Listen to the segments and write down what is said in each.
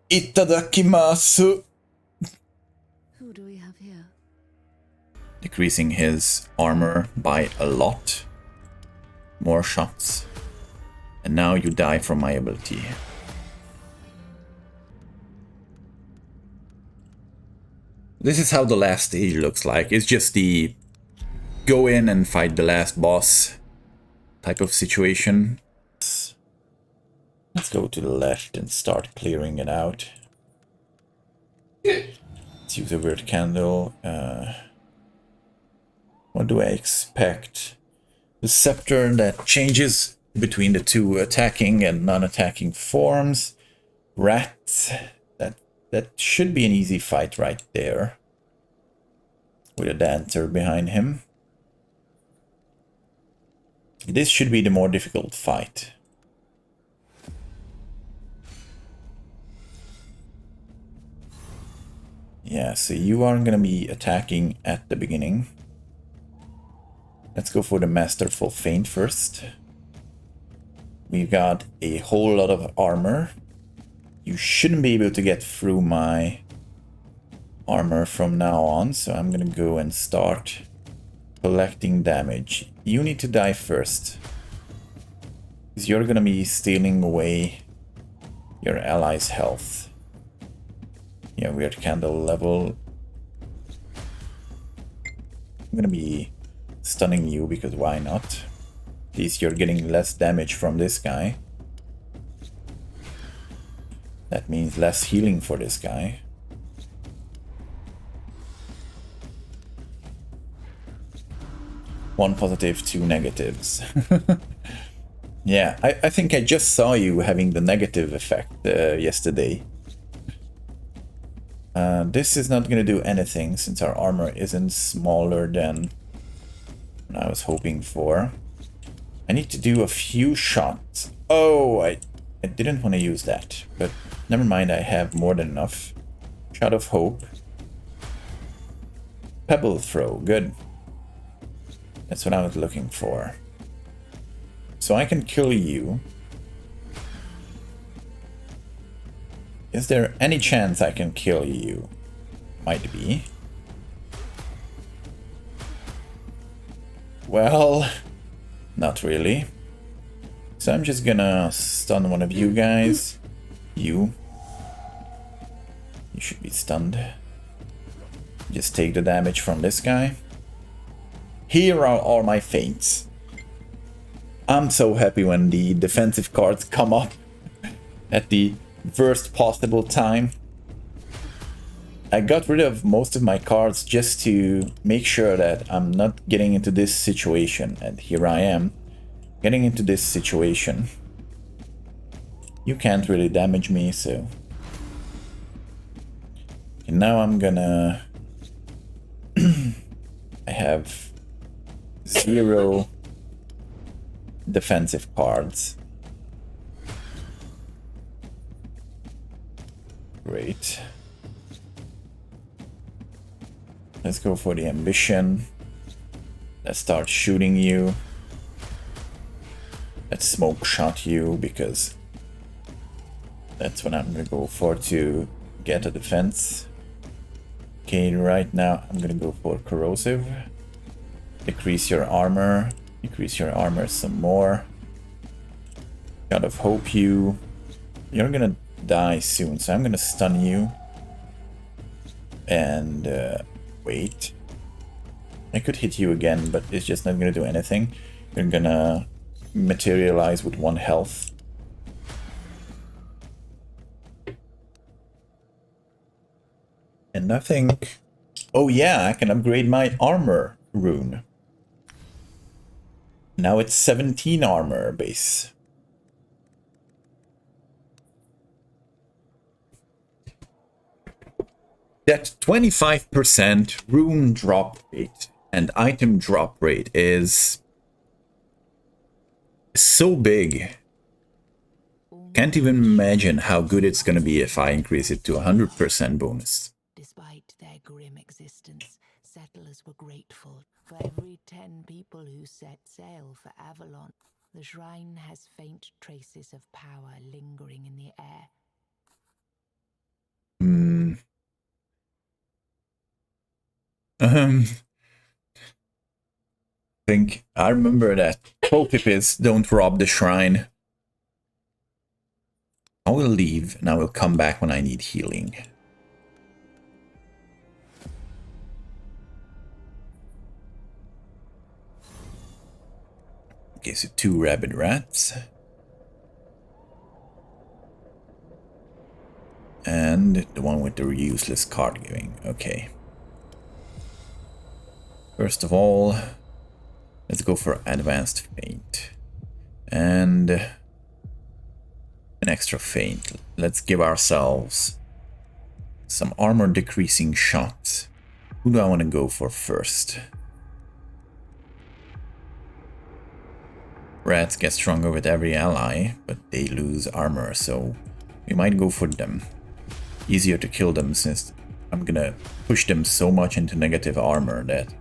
Itadakimasu. Who do we have here? Decreasing his armor by a lot. More shots. And now you die from my ability. This is how the last stage looks like. It's just the go in and fight the last boss type of situation. Let's go to the left and start clearing it out. Let's use a weird candle. What do I expect? The scepter that changes between the two attacking and non-attacking forms. Rats. That should be an easy fight right there. With a dancer behind him. This should be the more difficult fight. Yeah, so you aren't gonna be attacking at the beginning. Let's go for the Masterful Feint first. We've got a whole lot of armor. You shouldn't be able to get through my armor from now on, so I'm gonna go and start collecting damage. You need to die first, because you're gonna be stealing away your allies' health. Yeah, weird candle level. I'm gonna be stunning you, because why not? At least you're getting less damage from this guy. That means less healing for this guy. One positive, two negatives. Yeah, I think I just saw you having the negative effect yesterday. This is not going to do anything since our armor isn't smaller than I was hoping for. I need to do a few shots. Oh, I didn't want to use that, but never mind, I have more than enough. Shot of Hope. Pebble Throw, good. That's what I was looking for. So I can kill you. Is there any chance I can kill you? Might be. Well, not really. So I'm just gonna stun one of you guys. You should be stunned. Just take the damage from this guy. Here are all my feints. I'm so happy when the defensive cards come up at the worst possible time. I got rid of most of my cards just to make sure that I'm not getting into this situation. And here I am, getting into this situation. You can't really damage me, so... And now I'm gonna... I have 0 defensive cards. Great. Let's go for the ambition. Let's start shooting you. Let's smoke shot you, because that's what I'm gonna go for to get a defense. Okay, right now I'm gonna go for corrosive. Decrease your armor. Increase your armor some more. God of Hope you. You're gonna die soon, so I'm gonna stun you. And wait. I could hit you again, but it's just not gonna do anything. You're gonna materialize with 1 health. And I think... Oh yeah, I can upgrade my armor rune. Now it's 17 armor base. That 25% rune drop rate and item drop rate is so big. Can't even imagine how good it's gonna be if I increase it to 100% bonus. Despite their grim existence, settlers were grateful for every 10 people who set sail for Avalon. The shrine has faint traces of power lingering in the air. Think I remember that pro-tip is don't rob the shrine. I will leave and I will come back when I need healing. Okay, so 2 rabid rats. And the one with the useless card giving. Okay. First of all, let's go for advanced feint. And an extra feint. Let's give ourselves some armor decreasing shots. Who do I want to go for first? Rats get stronger with every ally, but they lose armor, so we might go for them. Easier to kill them since I'm gonna push them so much into negative armor that...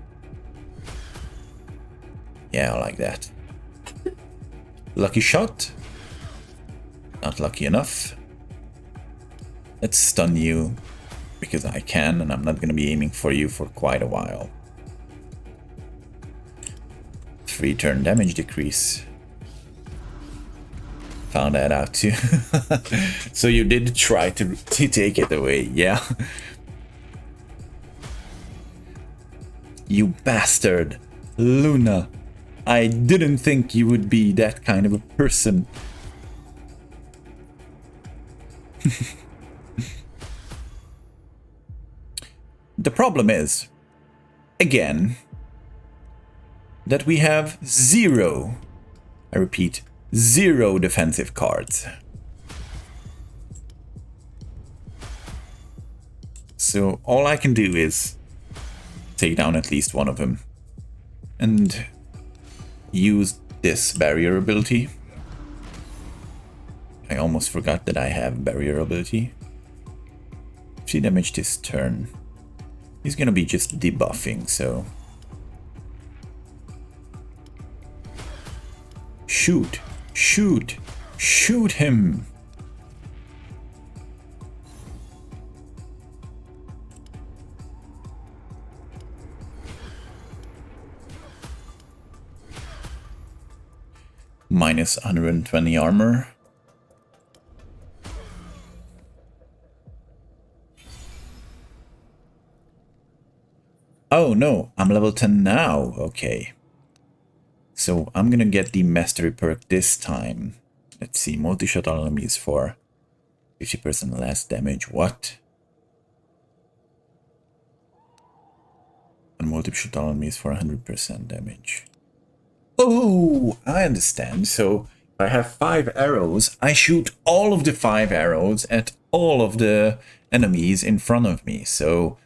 yeah, I like that. Lucky shot? Not lucky enough. Let's stun you, because I can, and I'm not gonna be aiming for you for quite a while. 3 turn damage decrease. Found that out too. So you did try to take it away, yeah? You bastard! Luna! I didn't think you would be that kind of a person. The problem is, again, that we have 0, I repeat, 0 defensive cards. So all I can do is take down at least one of them and use this barrier ability. I almost forgot that I have barrier ability. 3 damage this turn. He's gonna be just debuffing, so... shoot! Shoot! Shoot him! Minus 120 armor. Oh no, I'm level 10 now. Okay. So I'm gonna get the mastery perk this time. Let's see, multi-shot on enemies for 50% less damage. What? And multi-shot on enemies for 100% damage. Oh, I understand. So if I have 5 arrows, I shoot all of the 5 arrows at all of the enemies in front of me. So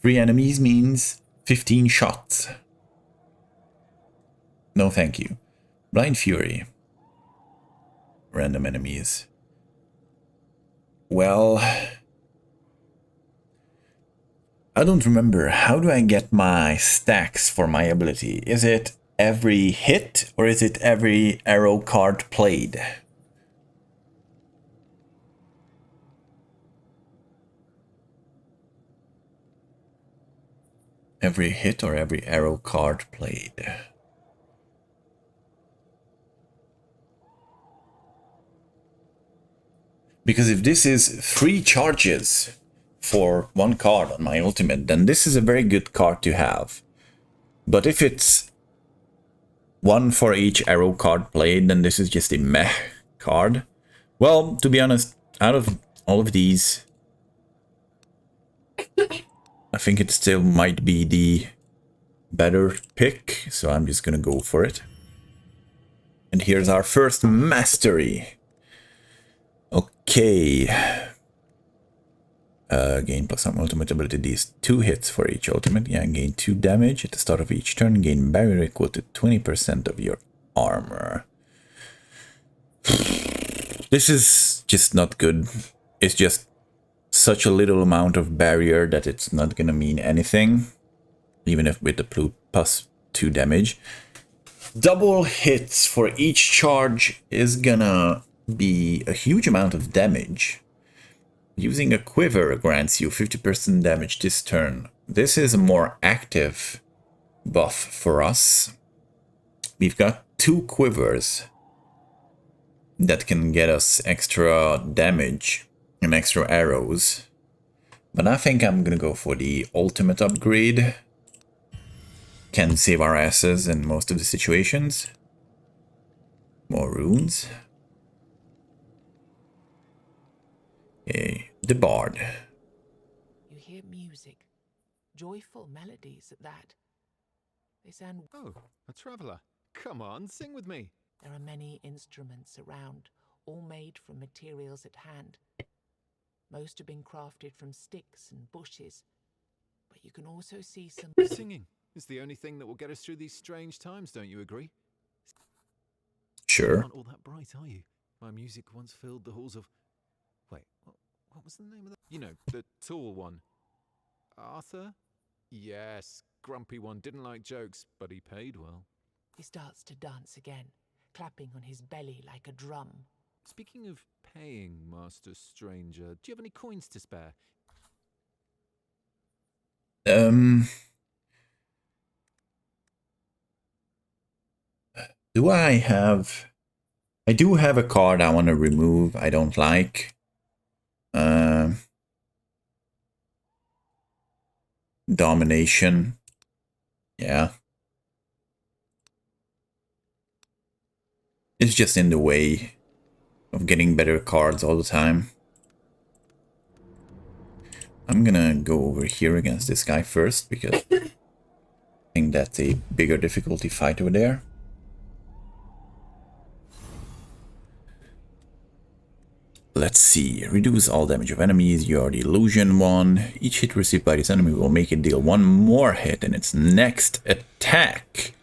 3 enemies means 15 shots. No, thank you. Blind Fury. Random enemies. Well, I don't remember. How do I get my stacks for my ability? Is it every hit or is it every arrow card played? Every hit or every arrow card played? Because if this is 3 charges for 1 card on my ultimate, then this is a very good card to have. But if it's 1 for each arrow card played, then this is just a meh card. Well, to be honest, out of all of these, I think it still might be the better pick, so I'm just gonna go for it. And here's our first mastery. Okay. Gain plus some ultimate ability. These 2 hits for each ultimate. Yeah, gain 2 damage at the start of each turn. Gain barrier equal to 20% of your armor. This is just not good. It's just such a little amount of barrier that it's not gonna mean anything. Even if with the plus 2 damage. double hits for each charge is gonna be a huge amount of damage. Using a quiver grants you 50% damage this turn. This is a more active buff for us. We've got 2 quivers that can get us extra damage and extra arrows. But I think I'm gonna go for the ultimate upgrade. Can save our asses in most of the situations. More runes. Okay, the bard. You hear music, joyful melodies at that. They sound... Oh, a traveller. Come on, sing with me. There are many instruments around, all made from materials at hand. Most have been crafted from sticks and bushes, but you can also see some... Singing is the only thing that will get us through these strange times, don't you agree? Sure. Not all that bright, are you? My music once filled the halls of... Wait, what was the name of that? You know, the tall one. Arthur? Yes, grumpy one, didn't like jokes, but he paid well. He starts to dance again, clapping on his belly like a drum. Speaking of paying, Master Stranger, do you have any coins to spare? Do I have... I do have a card I want to remove, I don't like. Domination. Yeah. It's just in the way of getting better cards all the time. I'm gonna go over here against this guy first, because I think that's a bigger difficulty fight over there. Let's see. Reduce all damage of enemies. You are the illusion one. Each hit received by this enemy will make it deal 1 more hit in its next attack.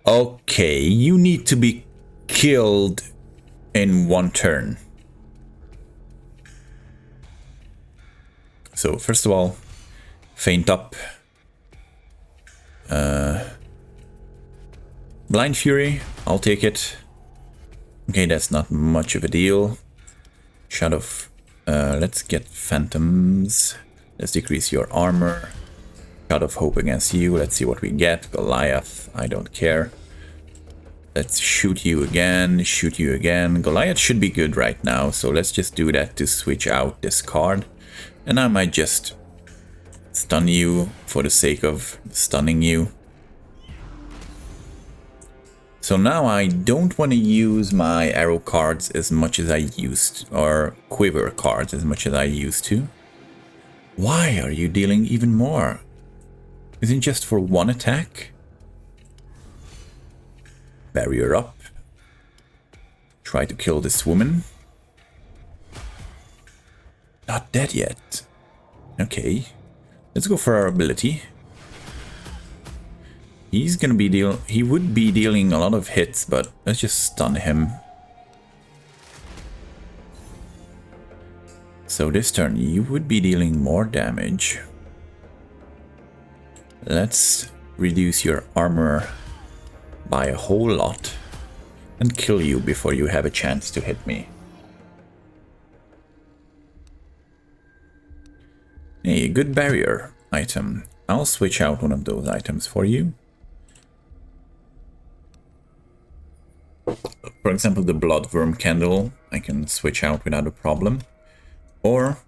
Okay, you need to be killed in 1 turn. So first of all, feint up. Blind Fury, I'll take it. Okay, that's not much of a deal. Shot of... let's get Phantoms. Let's decrease your armor. Shot of Hope against you. Let's see what we get. Goliath, I don't care. Let's shoot you again. Shoot you again. Goliath should be good right now, so let's just do that to switch out this card. And I might just stun you for the sake of stunning you. So now I don't want to use my arrow cards as much as I used, or quiver cards as much as I used to. Why are you dealing even more? Isn't it just for 1 attack? Barrier up. Try to kill this woman. Not dead yet. Okay. Let's go for our ability. He's gonna be he would be dealing a lot of hits, but let's just stun him. So this turn you would be dealing more damage. Let's reduce your armor by a whole lot and kill you before you have a chance to hit me. A good barrier item. I'll switch out one of those items for you. For example, the Bloodworm Candle I can switch out without a problem. Or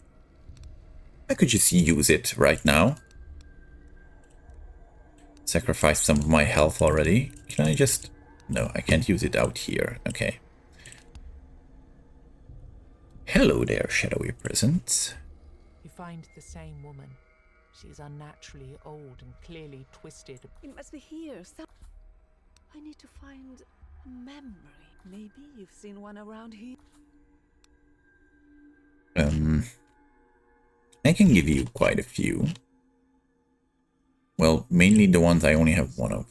I could just use it right now. Sacrifice some of my health already. Can I just... No, I can't use it out here. Okay. Hello there, shadowy presence. You find the same woman. She's unnaturally old and clearly twisted. It must be here. I need to find a memory. Maybe you've seen one around here. I can give you quite a few. Well, mainly the ones I only have one of.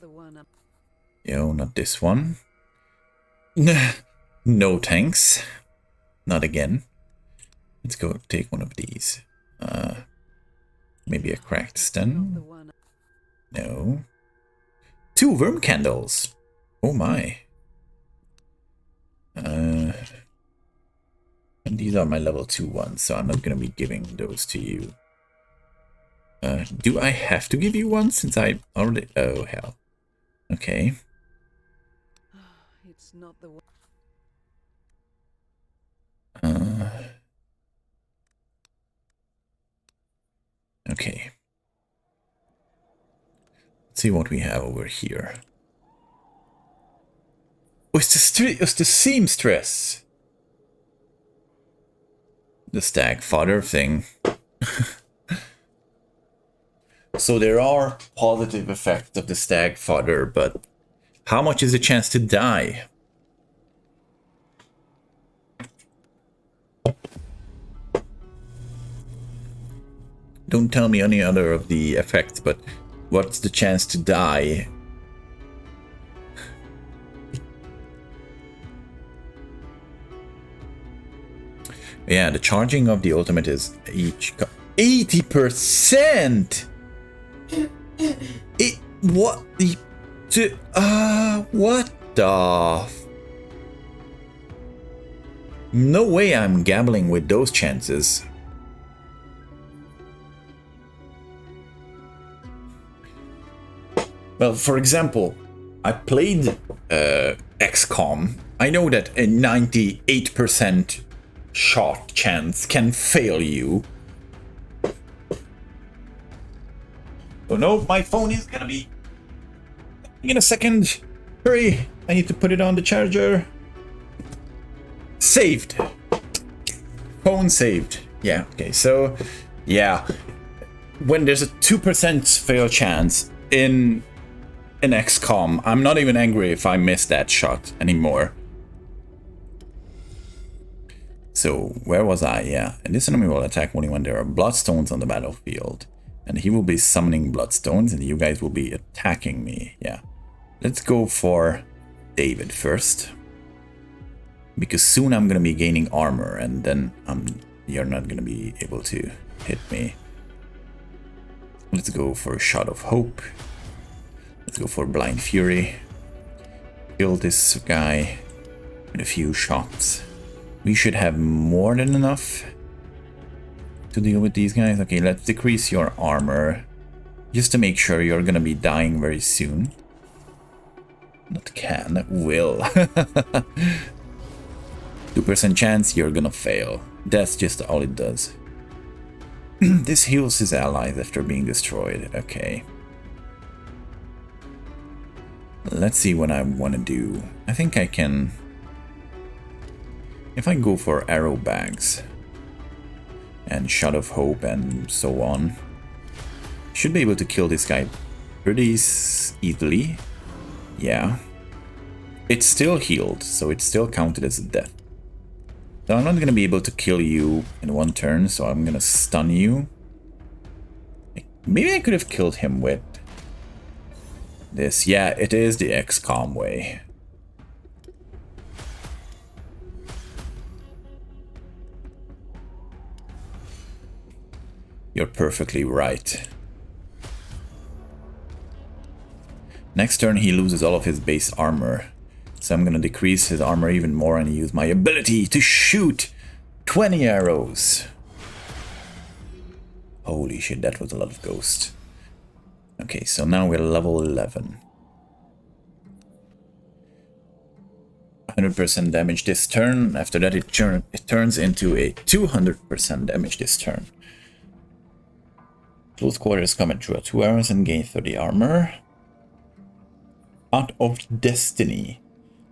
Yo, not this one. No thanks. Not again. Let's go take one of these. Maybe a cracked stun. No. 2 worm candles. Oh my. And these are my level 2 ones, so I'm not going to be giving those to you. Do I have to give you one since I already... Oh, hell. Okay. It's not the Okay. Let's see what we have over here. Oh, it's the seamstress. The stag fodder thing. So there are positive effects of the stag fodder, but how much is the chance to die? Don't tell me any other of the effects, but what's the chance to die? Yeah, the charging of the ultimate is each 80%. What the what the no way I'm gambling with those chances. Well, for example, I played XCOM. I know that a 98% shot chance can fail you. Oh no, my phone is gonna be in a second. Hurry, I need to put it on the charger. Saved. Phone saved. Yeah, okay, so yeah. When there's a 2% fail chance in an XCOM, I'm not even angry if I miss that shot anymore. So, where was I? Yeah, and this enemy will attack only when there are bloodstones on the battlefield. And he will be summoning bloodstones, and you guys will be attacking me. Yeah. Let's go for David first. Because soon I'm gonna be gaining armor, and then you're not gonna be able to hit me. Let's go for a Shot of Hope. Let's go for Blind Fury. Kill this guy with a few shots. We should have more than enough to deal with these guys. Okay, let's decrease your armor just to make sure you're gonna be dying very soon. Not can, will. 2% chance you're gonna fail. That's just all it does. This heals his allies after being destroyed. Okay. Let's see what I want to do. I think I can... If I go for arrow bags and Shot of Hope and so on, should be able to kill this guy pretty easily. Yeah. It's still healed, so it's still counted as a death. So I'm not going to be able to kill you in one turn, so I'm going to stun you. Maybe I could have killed him with this. Yeah, it is the XCOM way. You're perfectly right. Next turn he loses all of his base armor. So I'm gonna decrease his armor even more and use my ability to shoot 20 arrows. Holy shit, that was a lot of ghost. Okay, so now we're level 11. 100% damage this turn. After that it turns into a 200% damage this turn. Close quarters combat through 2 hours and gain 30 armor. Out of Destiny.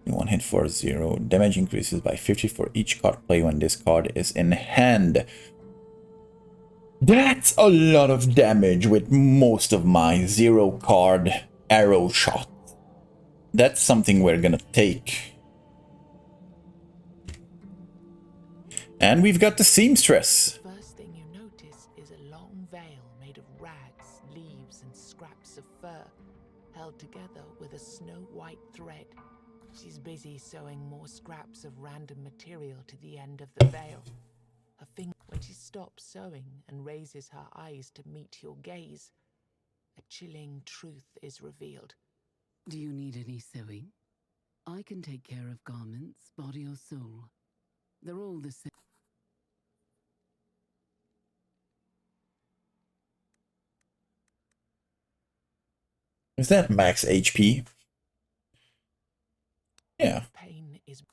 In one hit for 0. Damage increases by 50 for each card play when this card is in hand. That's a lot of damage with most of my 0 card arrow shots. That's something we're gonna take. And we've got the seamstress. First thing you notice is a long veil made of rags, leaves, and scraps of fur, held together with a snow-white thread. She's busy sewing more scraps of random material to the end of the veil. Her finger, when she stops sewing and raises her eyes to meet your gaze, a chilling truth is revealed. Do you need any sewing? I can take care of garments, body or soul. They're all the same. Is that max HP? Yeah. Pain is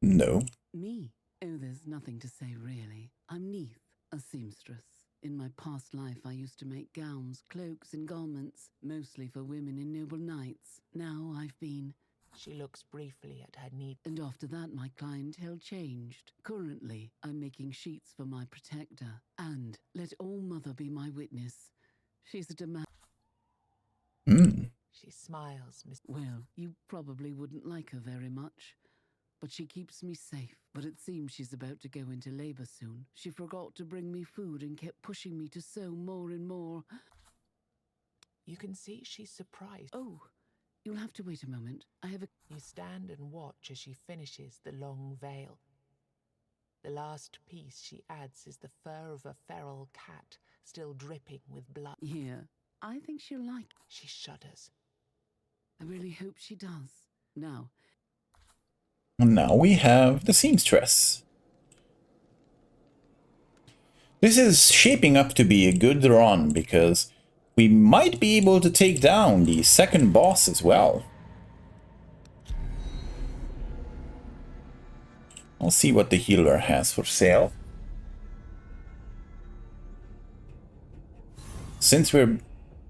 No. Me? Oh, there's nothing to say, really. I'm Neith, a seamstress. In my past life, I used to make gowns, cloaks, and garments, mostly for women in noble knights. Now I've been... She looks briefly at her need. And after that, my clientele changed. Currently, I'm making sheets for my protector. And let all mother be my witness. She's a demand. She smiles, Miss. Well, you probably wouldn't like her very much. But she keeps me safe. But it seems she's about to go into labor soon. She forgot to bring me food and kept pushing me to sew more and more. You can see she's surprised. Oh, you'll have to wait a moment. I have a... You stand and watch as she finishes the long veil. The last piece she adds is the fur of a feral cat, still dripping with blood. Here. I think she'll like... She shudders. I really hope she does. Now... And now we have the seamstress. This is shaping up to be a good run because we might be able to take down the second boss as well. I'll see what the healer has for sale. Since we're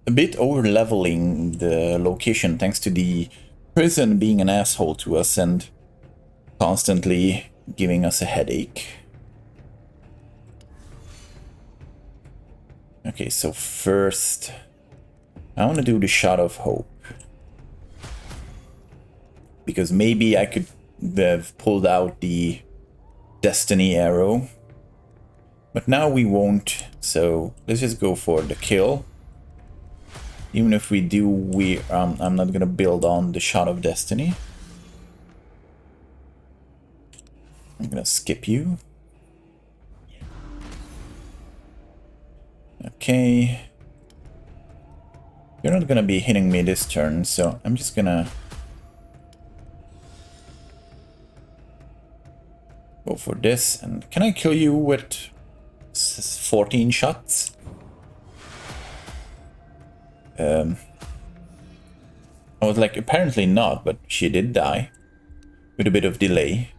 a bit over leveling the location thanks to the prison being an asshole to us and constantly giving us a headache. Okay, so first I want to do the shot of hope. Because maybe I could have pulled out the destiny arrow. But now we won't, so let's just go for the kill. Even if we do, I'm not gonna build on the shot of destiny. I'm gonna skip you. Okay. You're not gonna be hitting me this turn, so I'm just gonna go for this. And can I kill you with 14 shots? I was like, apparently not, but she did die with a bit of delay.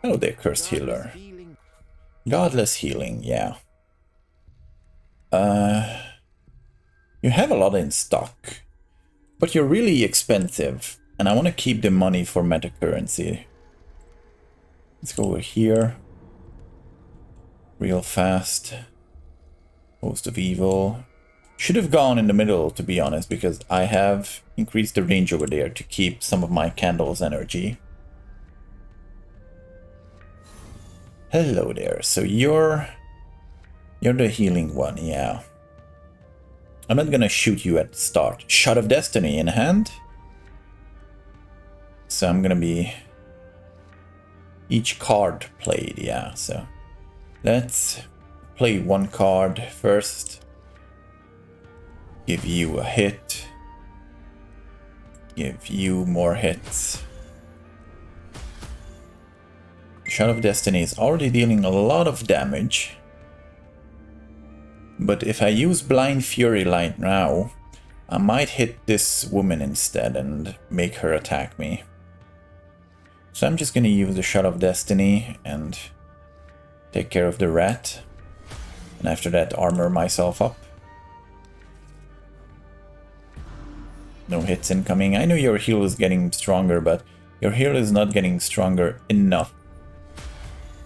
Hello there, cursed healer. Godless healing, yeah. You have a lot in stock, but you're really expensive, and I want to keep the money for meta currency. Let's go over here. Real fast. Host of Evil. Should have gone in the middle, to be honest, because I have increased the range over there to keep some of my candles' energy. Hello there. So you're the healing one, yeah. I'm not gonna shoot you at the start. Shot of Destiny in hand. So I'm gonna be each card played, yeah. So let's play one card first. Give you a hit. Give you more hits. Shot of Destiny is already dealing a lot of damage. But if I use Blind Fury Light now, I might hit this woman instead and make her attack me. So I'm just gonna use the Shot of Destiny and take care of the rat. And after that, armor myself up. No hits incoming. I know your heal is getting stronger, but your heal is not getting stronger enough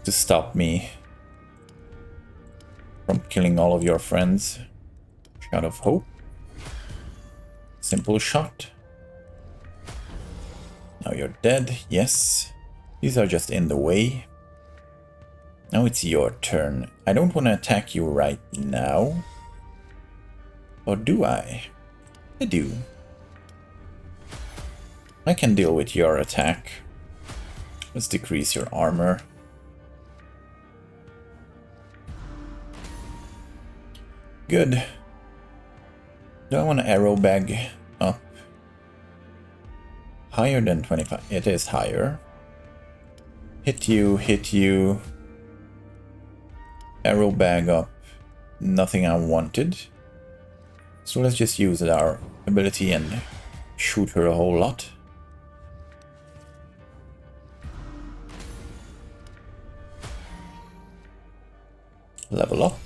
to stop me from killing all of your friends. Shot of Hope. Simple shot. Now you're dead, yes. These are just in the way. Now it's your turn. I don't want to attack you right now. Or do I? I do. I can deal with your attack. Let's decrease your armor. Good. Do I want to arrow bag up? Higher than 25. It is higher. Hit you, hit you. Arrow bag up. Nothing I wanted. So let's just use our ability and shoot her a whole lot. Level up.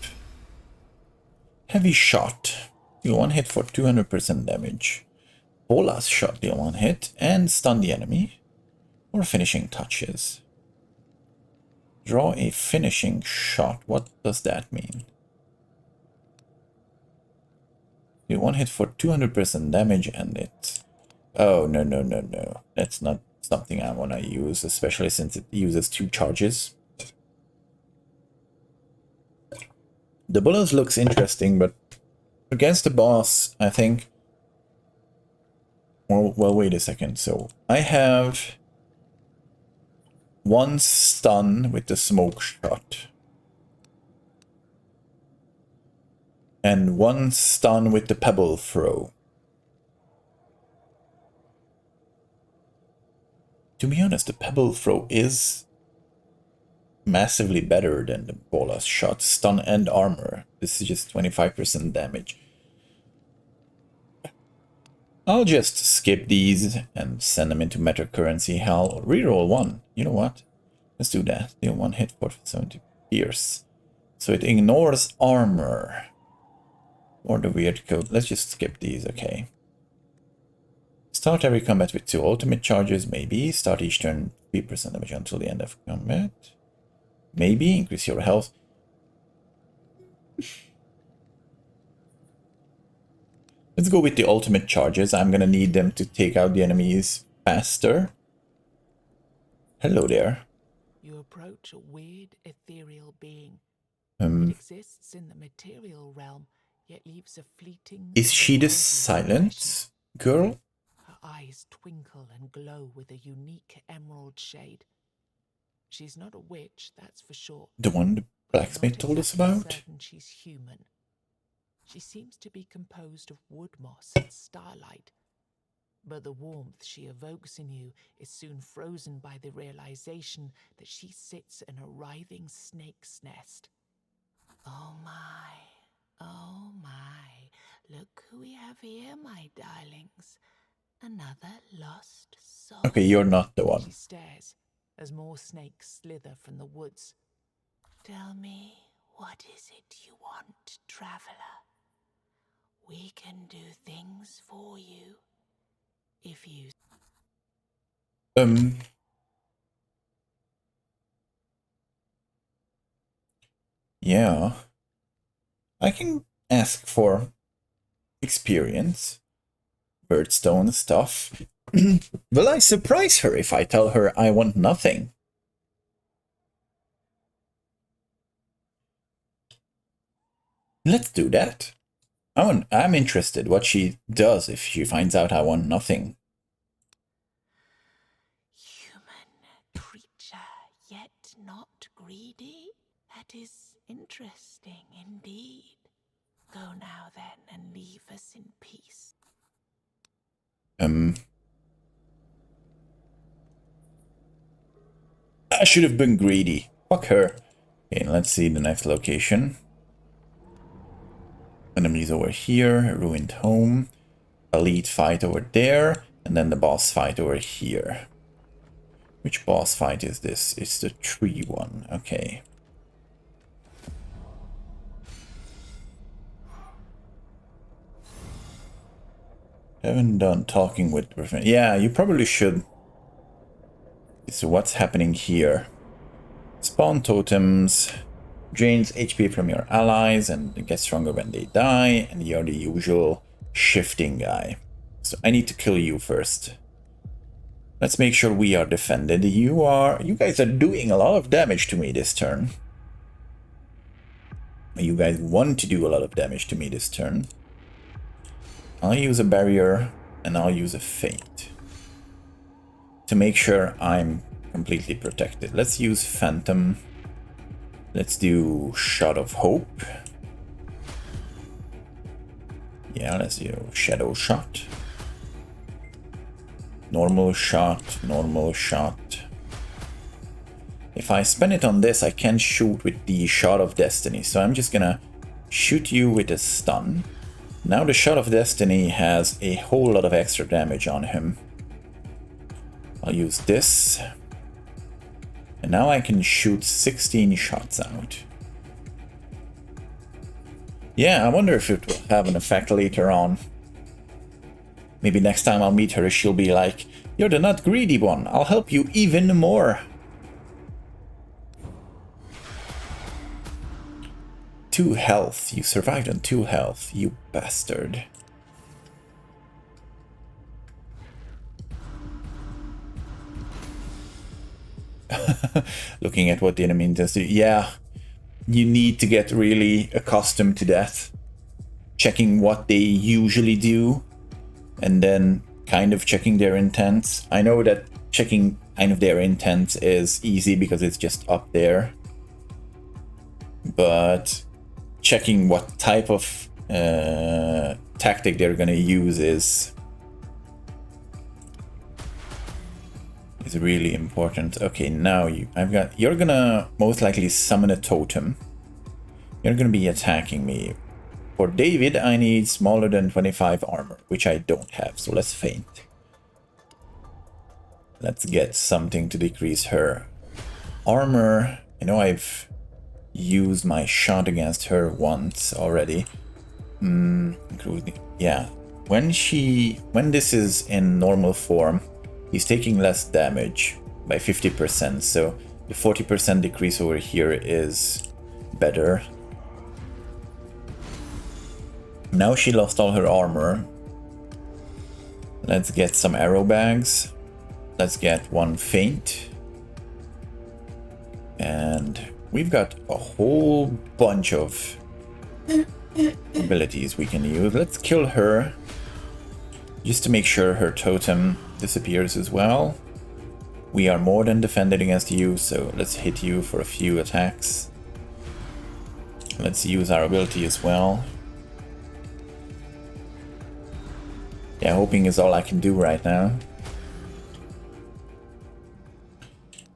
Heavy shot. Deal 1 hit for 200% damage. Bolas shot, deal 1 hit and stun the enemy. Or finishing touches. Draw a finishing shot. What does that mean? Deal 1 hit for 200% damage and it... Oh, no, no, no, no. That's not something I want to use, especially since it uses 2 charges. The bullets looks interesting, but against the boss, I think... Well, wait a second. So, I have 1 stun with the smoke shot. And 1 stun with the pebble throw. To be honest, the pebble throw is massively better than the bolas shot. Stun and armor. This is just 25% damage. I'll just skip these and send them into meta currency hell. Reroll 1. You know what? Let's do that. Deal 1 hit for 70 pierce. So it ignores armor. Or the weird code. Let's just skip these, okay. Start every combat with 2 ultimate charges, maybe. Start each turn 3% damage until the end of combat. Maybe. Increase your health. Let's go with the ultimate charges. I'm gonna need them to take out the enemies faster. Hello there. You approach a weird, ethereal being. It exists in the material realm, yet leaves a fleeting... Is she the otherworldly silent girl? Her eyes twinkle and glow with a unique emerald shade. She's not a witch, that's for sure. The one the but I'm blacksmith not told us exactly about? certain she's human. She seems to be composed of wood moss and starlight, but the warmth she evokes in you is soon frozen by the realization that she sits in a writhing snake's nest. Oh my, look who we have here, my darlings. Another lost soul. Okay, you're not the one. She stares as more snakes slither from the woods. Tell me, what is it you want, traveler? We can do things for you if you... Yeah. I can ask for experience. Birdstone stuff. Will I surprise her if I tell her I want nothing? Let's do that. I'm interested what she does if she finds out I want nothing. Human creature, yet not greedy? That is interesting indeed. Go now then and leave us in peace. I should have been greedy. Fuck her. Okay, let's see the next location. Enemies over here, ruined home, elite fight over there, and then the boss fight over here. Which boss fight is this? It's the tree one. Okay. Haven't done talking with... Yeah, you probably should. So what's happening here? Spawn totems. Drains HP from your allies and gets stronger when they die. And you're the usual shifting guy. So I need to kill you first. Let's make sure we are defended. You guys are doing a lot of damage to me this turn. You guys want to do a lot of damage to me this turn. I'll use a barrier and I'll use a feint to make sure I'm completely protected. Let's use Phantom. Let's do Shot of Hope. Yeah, let's do shadow shot. Normal shot, normal shot. If I spend it on this, I can shoot with the Shot of Destiny. So I'm just gonna shoot you with a stun. Now the Shot of Destiny has a whole lot of extra damage on him. I'll use this. And now I can shoot 16 shots out. Yeah, I wonder if it will have an effect later on. Maybe next time I'll meet her, she'll be like, "You're the not greedy one, I'll help you even more." 2 health. You survived on 2 health, you bastard. Looking at what the enemy does do. Yeah, you need to get really accustomed to that. Checking what they usually do, and then kind of checking their intents. I know that checking kind of their intents is easy because it's just up there. But checking what type of tactic they're gonna use is really important. Okay, now you're gonna most likely summon a totem. You're gonna be attacking me. For David, I need smaller than 25 armor, which I don't have, so let's feint. Let's get something to decrease her armor. I know I've used my shot against her once already. Yeah, when this is in normal form, he's taking less damage by 50%, so the 40% decrease over here is better. Now she lost all her armor. Let's get some arrow bags. Let's get 1 feint. And we've got a whole bunch of abilities we can use. Let's kill her, just to make sure her totem disappears as well. We are more than defended against you, so let's hit you for a few attacks. Let's use our ability as well. Yeah, hoping is all I can do right now.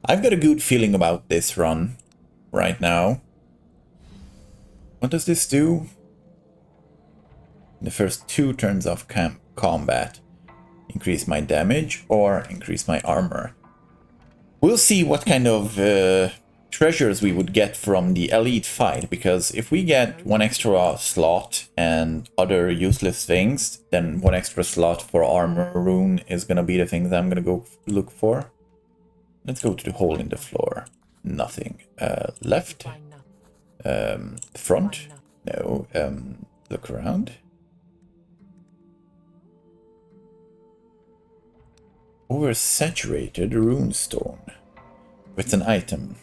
I've got a good feeling about this run right now. What does this do? The first 2 turns of combat. Increase my damage or increase my armor. We'll see what kind of treasures we would get from the elite fight, because if we get 1 extra slot and other useless things, then 1 extra slot for armor rune is gonna be the things I'm gonna go look for. Let's go to the hole in the floor. Nothing. Left. Front. No. Look around. Oversaturated runestone. With an item.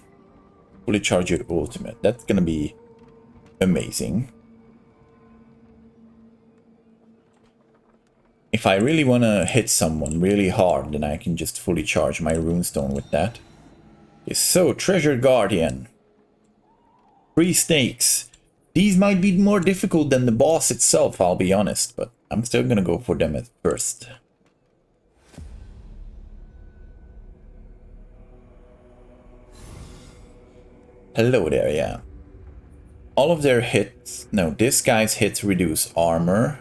Fully charge your ultimate. That's gonna be amazing. If I really wanna hit someone really hard, then I can just fully charge my runestone with that. Okay, so, Treasure Guardian. 3 snakes. These might be more difficult than the boss itself, I'll be honest, but I'm still gonna go for them at first. Hello there, yeah. All of their hits... No, this guy's hits reduce armor.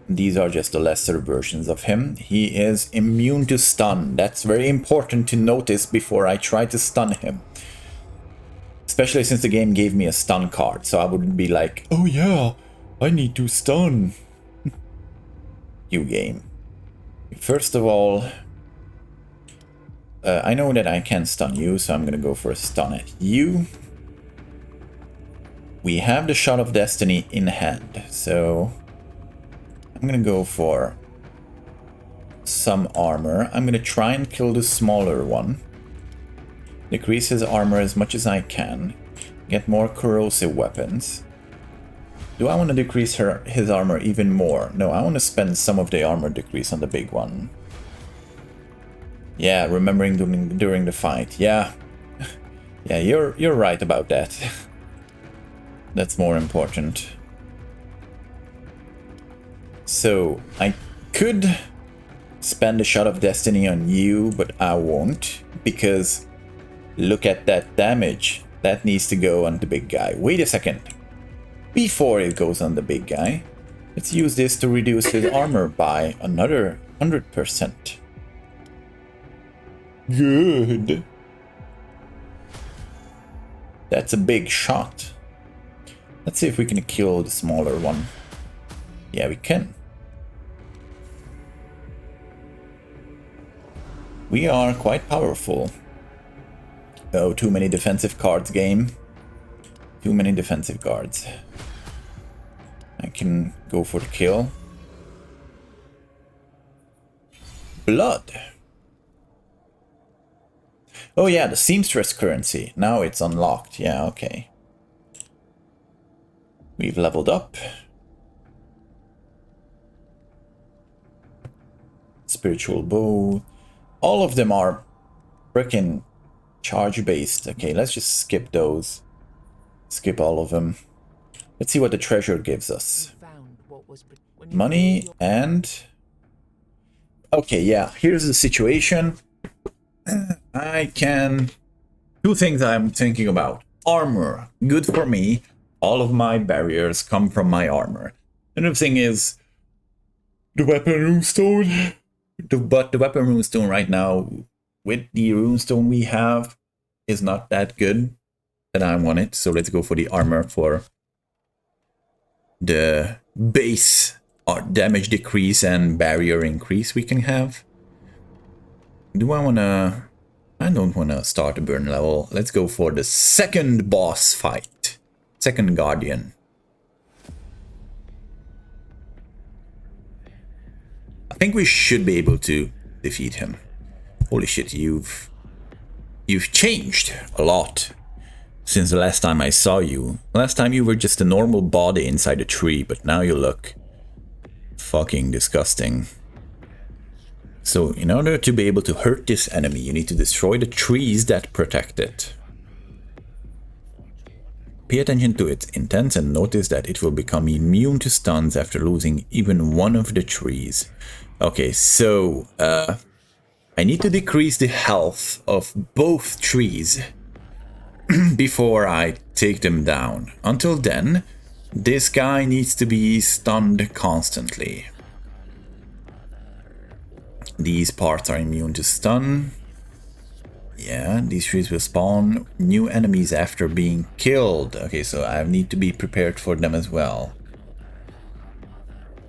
These are just the lesser versions of him. He is immune to stun. That's very important to notice before I try to stun him. Especially since the game gave me a stun card, so I wouldn't be like, "Oh yeah, I need to stun." You game. First of all... I know that I can stun you, so I'm gonna go for a stun at you. We have the Shot of Destiny in hand, so I'm gonna go for some armor. I'm gonna try and kill the smaller one. Decrease his armor as much as I can. Get more corrosive weapons. Do I want to decrease his armor even more? No, I want to spend some of the armor decrease on the big one. Yeah, remembering during the fight. Yeah. Yeah, you're right about that. That's more important. So I could spend a shot of destiny on you, but I won't, because look at that damage. That needs to go on the big guy. Wait a second. Before it goes on the big guy, let's use this to reduce his armor by another 100%. Good. That's a big shot. Let's see if we can kill the smaller one. Yeah, we can. We are quite powerful. Oh, too many defensive cards, game. Too many defensive cards. I can go for the kill. Blood. Oh yeah, the seamstress currency. Now it's unlocked. Yeah, okay. We've leveled up. Spiritual bow. All of them are frickin' charge based. Okay, let's just skip those. Skip all of them. Let's see what the treasure gives us. Money and... Okay, yeah, here's the situation. I can... Two things I'm thinking about. Armor, good for me. All of my barriers come from my armor. Another thing is... The weapon runestone. But the weapon runestone right now, with the runestone we have, is not that good. And I want it, so let's go for the armor for the base damage decrease and barrier increase we can have. Do I wanna... I don't wanna start a burn level. Let's go for the second boss fight. Second guardian. I think we should be able to defeat him. Holy shit, you've changed a lot since the last time I saw you. Last time you were just a normal body inside a tree, but now you look fucking disgusting. So in order to be able to hurt this enemy, you need to destroy the trees that protect it. Pay attention to its intents and notice that it will become immune to stuns after losing even one of the trees. Okay, so I need to decrease the health of both trees before I take them down. Until then, this guy needs to be stunned constantly. These parts are immune to stun. Yeah, these trees will spawn new enemies after being killed. Okay, so I need to be prepared for them as well.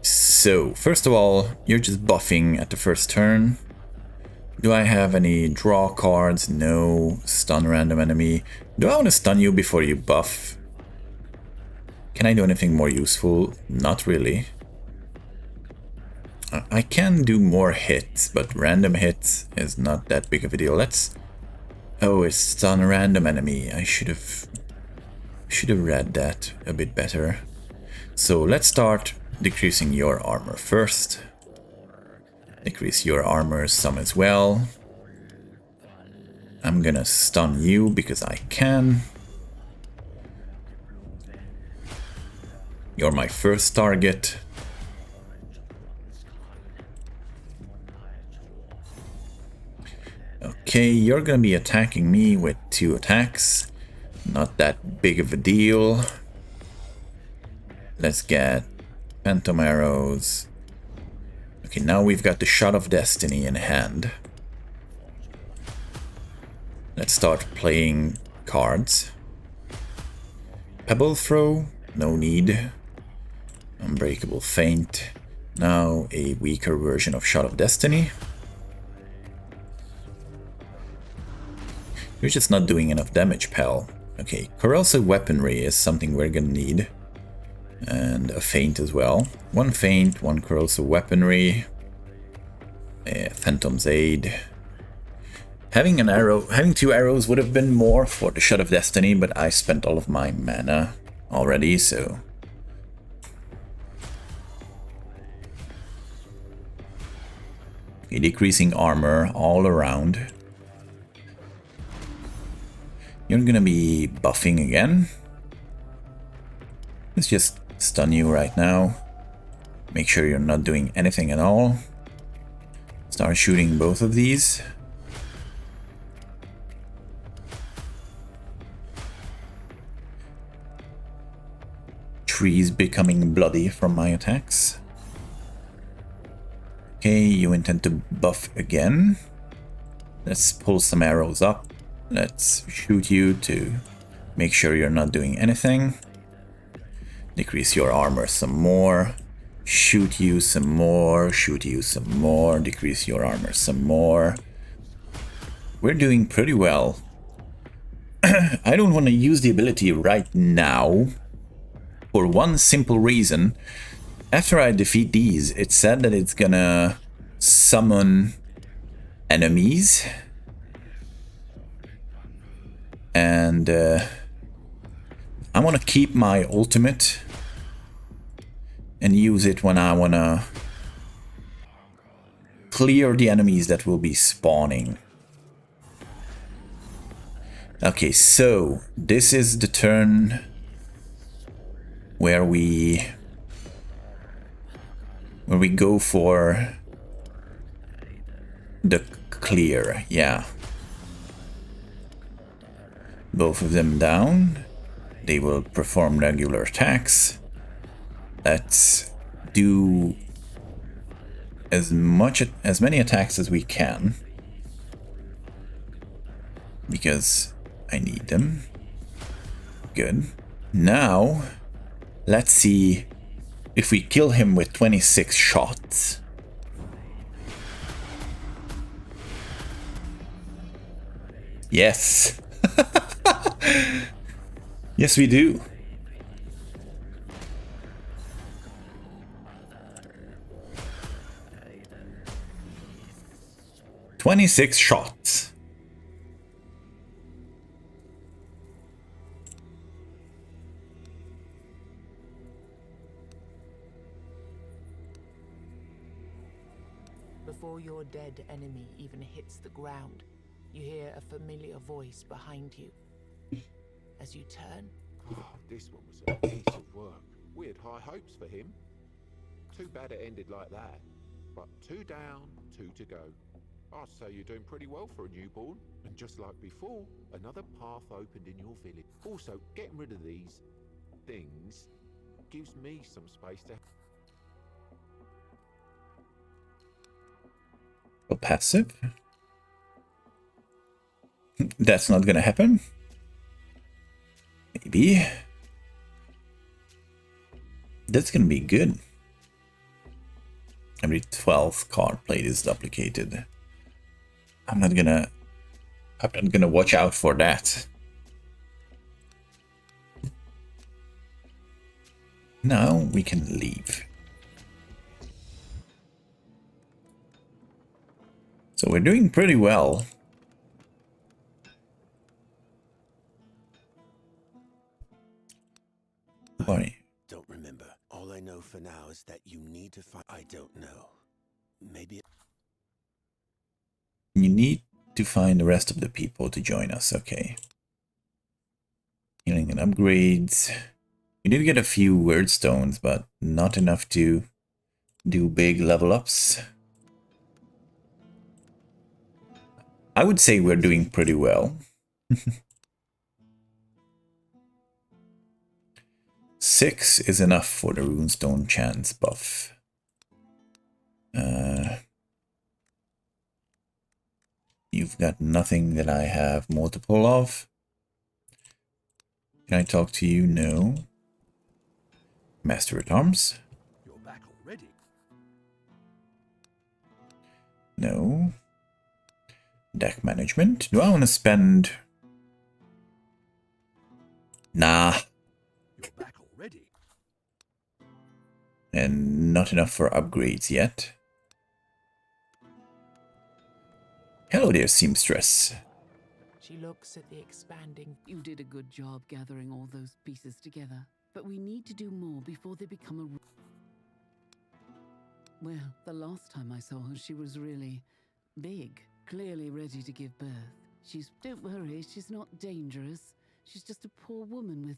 So, first of all, you're just buffing at the first turn. Do I have any draw cards? No. Stun random enemy. Do I want to stun you before you buff? Can I do anything more useful? Not really. I can do more hits, but random hits is not that big of a deal. Let's... Oh, it's stun random enemy. I should have read that a bit better. So let's start decreasing your armor first. Decrease your armor some as well. I'm gonna stun you because I can. You're my first target. Okay, you're gonna be attacking me with 2 attacks. Not that big of a deal. Let's get phantom arrows. Okay, now we've got the shot of destiny in hand. Let's start playing cards. Pebble throw, no need. Unbreakable feint. Now a weaker version of shot of destiny. You're just not doing enough damage, pal. Okay, corrosive weaponry is something we're gonna need. And a feint as well. 1 feint, 1 corrosive weaponry. Phantom's aid. Having 2 arrows would have been more for the shot of destiny, but I spent all of my mana already, so... Okay, decreasing armor all around. You're gonna be buffing again. Let's just stun you right now. Make sure you're not doing anything at all. Start shooting both of these. Trees becoming bloody from my attacks. Okay, you intend to buff again. Let's pull some arrows up. Let's shoot you to make sure you're not doing anything. Decrease your armor some more. Shoot you some more. Shoot you some more. Decrease your armor some more. We're doing pretty well. I don't want to use the ability right now. For one simple reason. After I defeat these, it said that it's gonna summon enemies. And I want to keep my ultimate and use it when I want to clear the enemies that will be spawning. Okay, so this is the turn where we go for the clear, yeah. Both of them down. They will perform regular attacks. Let's do as many attacks as we can. Because I need them. Good. Now, let's see if we kill him with 26 shots. Yes. Yes, we do. "26 shots. Before your dead enemy even hits the ground, you hear a familiar voice behind you. As you turn, This one was a piece of work. We had high hopes for him. Too bad it ended like that. But 2 down, 2 to go. I'd say you're doing pretty well for a newborn. And just like before, another path opened in your village. Also, getting rid of these things gives me some space to... A passive? That's not gonna happen. Maybe. That's gonna be good. Every 12th card played is duplicated. I'm not gonna watch out for that. Now we can leave. So we're doing pretty well. Why? Don't remember. All I know for now is that you need to find... I don't know. Maybe... You need to find the rest of the people to join us, okay. Healing and upgrades. We did get a few word stones, but not enough to do big level ups. I would say we're doing pretty well. 6 is enough for the runestone chance buff. You've got nothing that I have multiple of. Can I talk to you? No. Master at Arms? You're back already. No. Deck management. Do I want to spend... Nah. You're back already. And not enough for upgrades yet. Hello there, seamstress. she looks at the expanding. You did a good job gathering all those pieces together, but we need to do more before they become a... Well, the last time I saw her, she was really big, clearly ready to give birth. Don't worry, she's not dangerous. She's just a poor woman with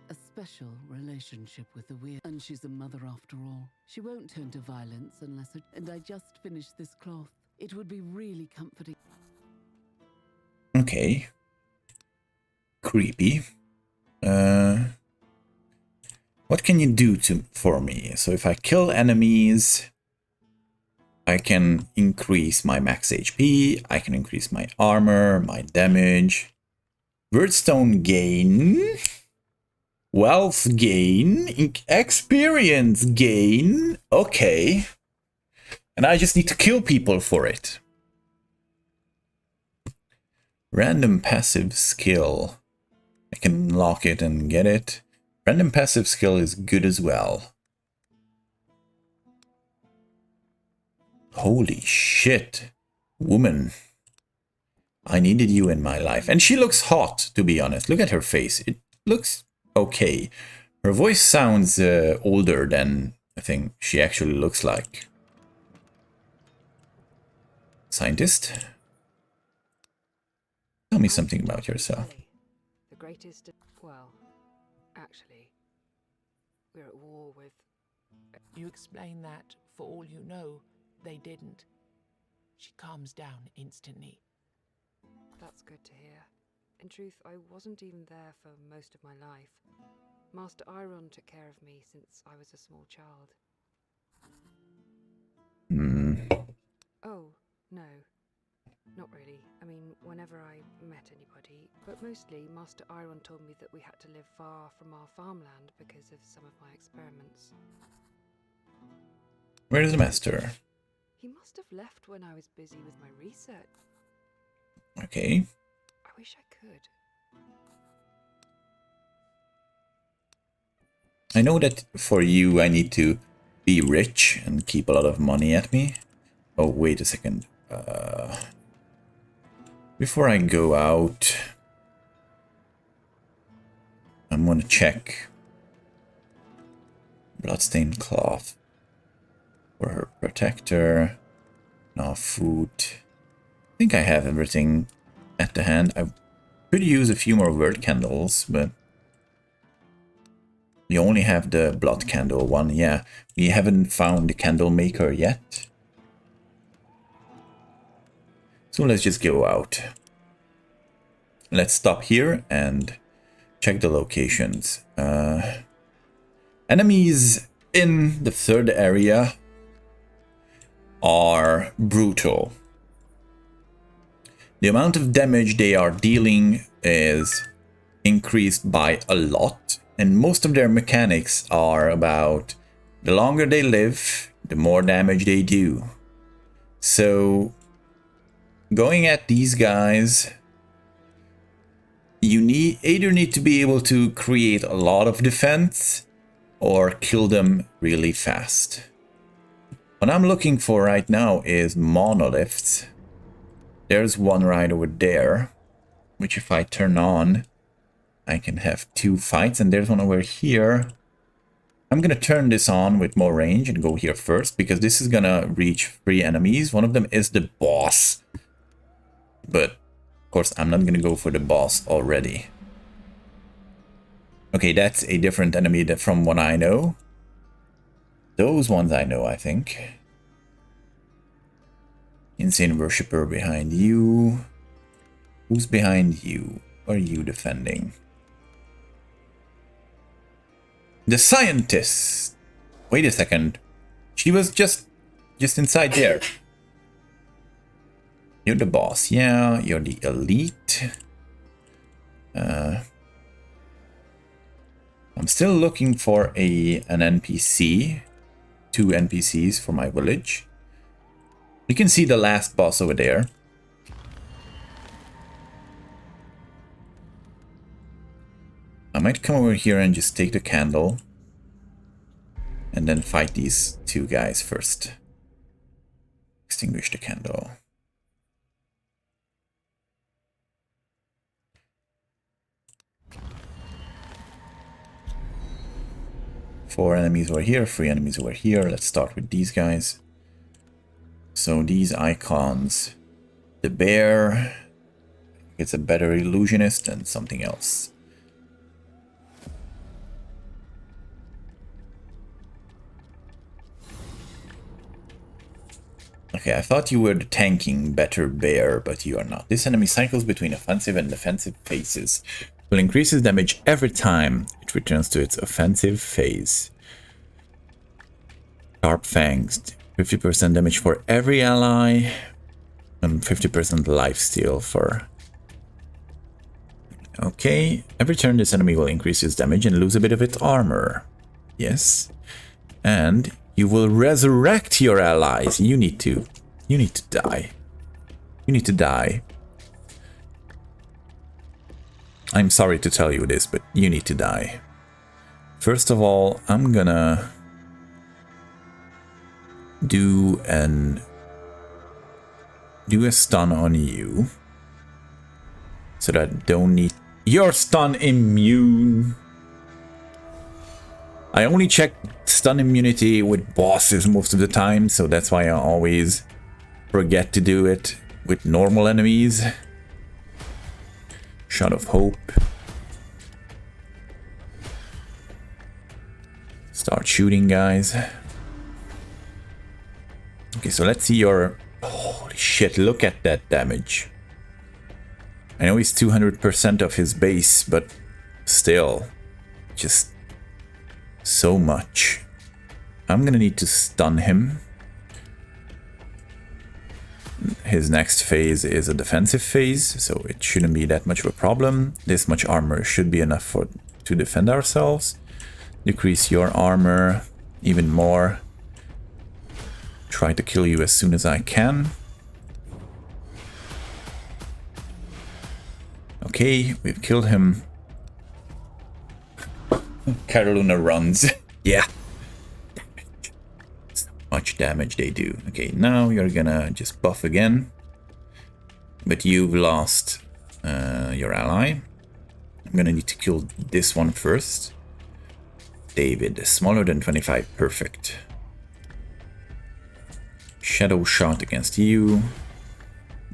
A special relationship with the weird. And she's a mother after all. She won't turn to violence unless it. And I just finished this cloth. It would be really comforting. Okay. Creepy. What can you do for me? So if I kill enemies, I can increase my max HP, I can increase my armor, my damage, Wordstone gain, wealth gain, experience gain, okay. And I just need to kill people for it. Random passive skill. I can lock it and get it. Random passive skill is good as well. Holy shit. Woman. I needed you in my life. And she looks hot, to be honest. Look at her face. It looks okay. Her voice sounds older than I think she actually looks like. Scientist? Tell me something about yourself. The greatest, well, actually, we're at war with... You explain that, for all you know, they didn't. She calms down instantly. That's good to hear. In truth, I wasn't even there for most of my life. Master Iron took care of me since I was a small child. Oh, no. Not really. I mean, whenever I met anybody, but mostly Master Iron told me that we had to live far from our farmland because of some of my experiments. Where is the master? He must have left when I was busy with my research. Okay. I wish I could. I know that for you I need to be rich and keep a lot of money at me. Oh, wait a second. Before I go out, I'm gonna check bloodstained cloth for her protector. No food. I think I have everything at the hand. I could use a few more word candles, but we only have the blood candle one. Yeah, we haven't found the candle maker yet. So let's just go out. Let's stop here and check the locations. Enemies in the third area are brutal. The amount of damage they are dealing is increased by a lot, and most of their mechanics are about the longer they live, the more damage they do. So going at these guys, you either need to be able to create a lot of defense or kill them really fast. What I'm looking for right now is monoliths. There's one right over there, which if I turn on, I can have 2 fights, and there's one over here. I'm gonna turn this on with more range and go here first, because this is gonna reach 3 enemies. One of them is the boss. But, of course, I'm not gonna go for the boss already. Okay, that's a different enemy from what I know. Those ones I know, I think. Insane Worshipper behind you. Who's behind you? What are you defending? The scientist! Wait a second. She was just inside there. You're the boss, yeah. You're the elite. I'm still looking for an NPC. 2 NPCs for my village. You can see the last boss over there. I might come over here and just take the candle. And then fight these 2 guys first. Extinguish the candle. Four enemies over here, 3 enemies over here. Let's start with these guys. So these icons, the bear, it's a better illusionist than something else. Okay, I thought you were the tanking better bear, but you are not. This enemy cycles between offensive and defensive phases. Will increase its damage every time it returns to its offensive phase. Sharp Fangs, 50% damage for every ally, and 50% lifesteal for... Okay, every turn this enemy will increase its damage and lose a bit of its armor. Yes. And you will resurrect your allies. You need to die. You need to die. I'm sorry to tell you this, but you need to die. First of all, I'm gonna do a stun on you. So that I don't need... You're stun immune! I only check stun immunity with bosses most of the time, so that's why I always forget to do it with normal enemies. Shot of Hope. Start shooting, guys. Okay, so let's see your... Holy shit, look at that damage. I know he's 200% of his base, but still, just so much. I'm gonna need to stun him. His next phase is a defensive phase, so it shouldn't be that much of a problem. This much armor should be enough to defend ourselves. Decrease your armor even more. Try to kill you as soon as I can. Okay, we've killed him. Carolina runs. Yeah. Damage. So much damage they do. Okay, now you're gonna just buff again. But you've lost your ally. I'm gonna need to kill this one first. David, smaller than 25, perfect. Shadow shot against you.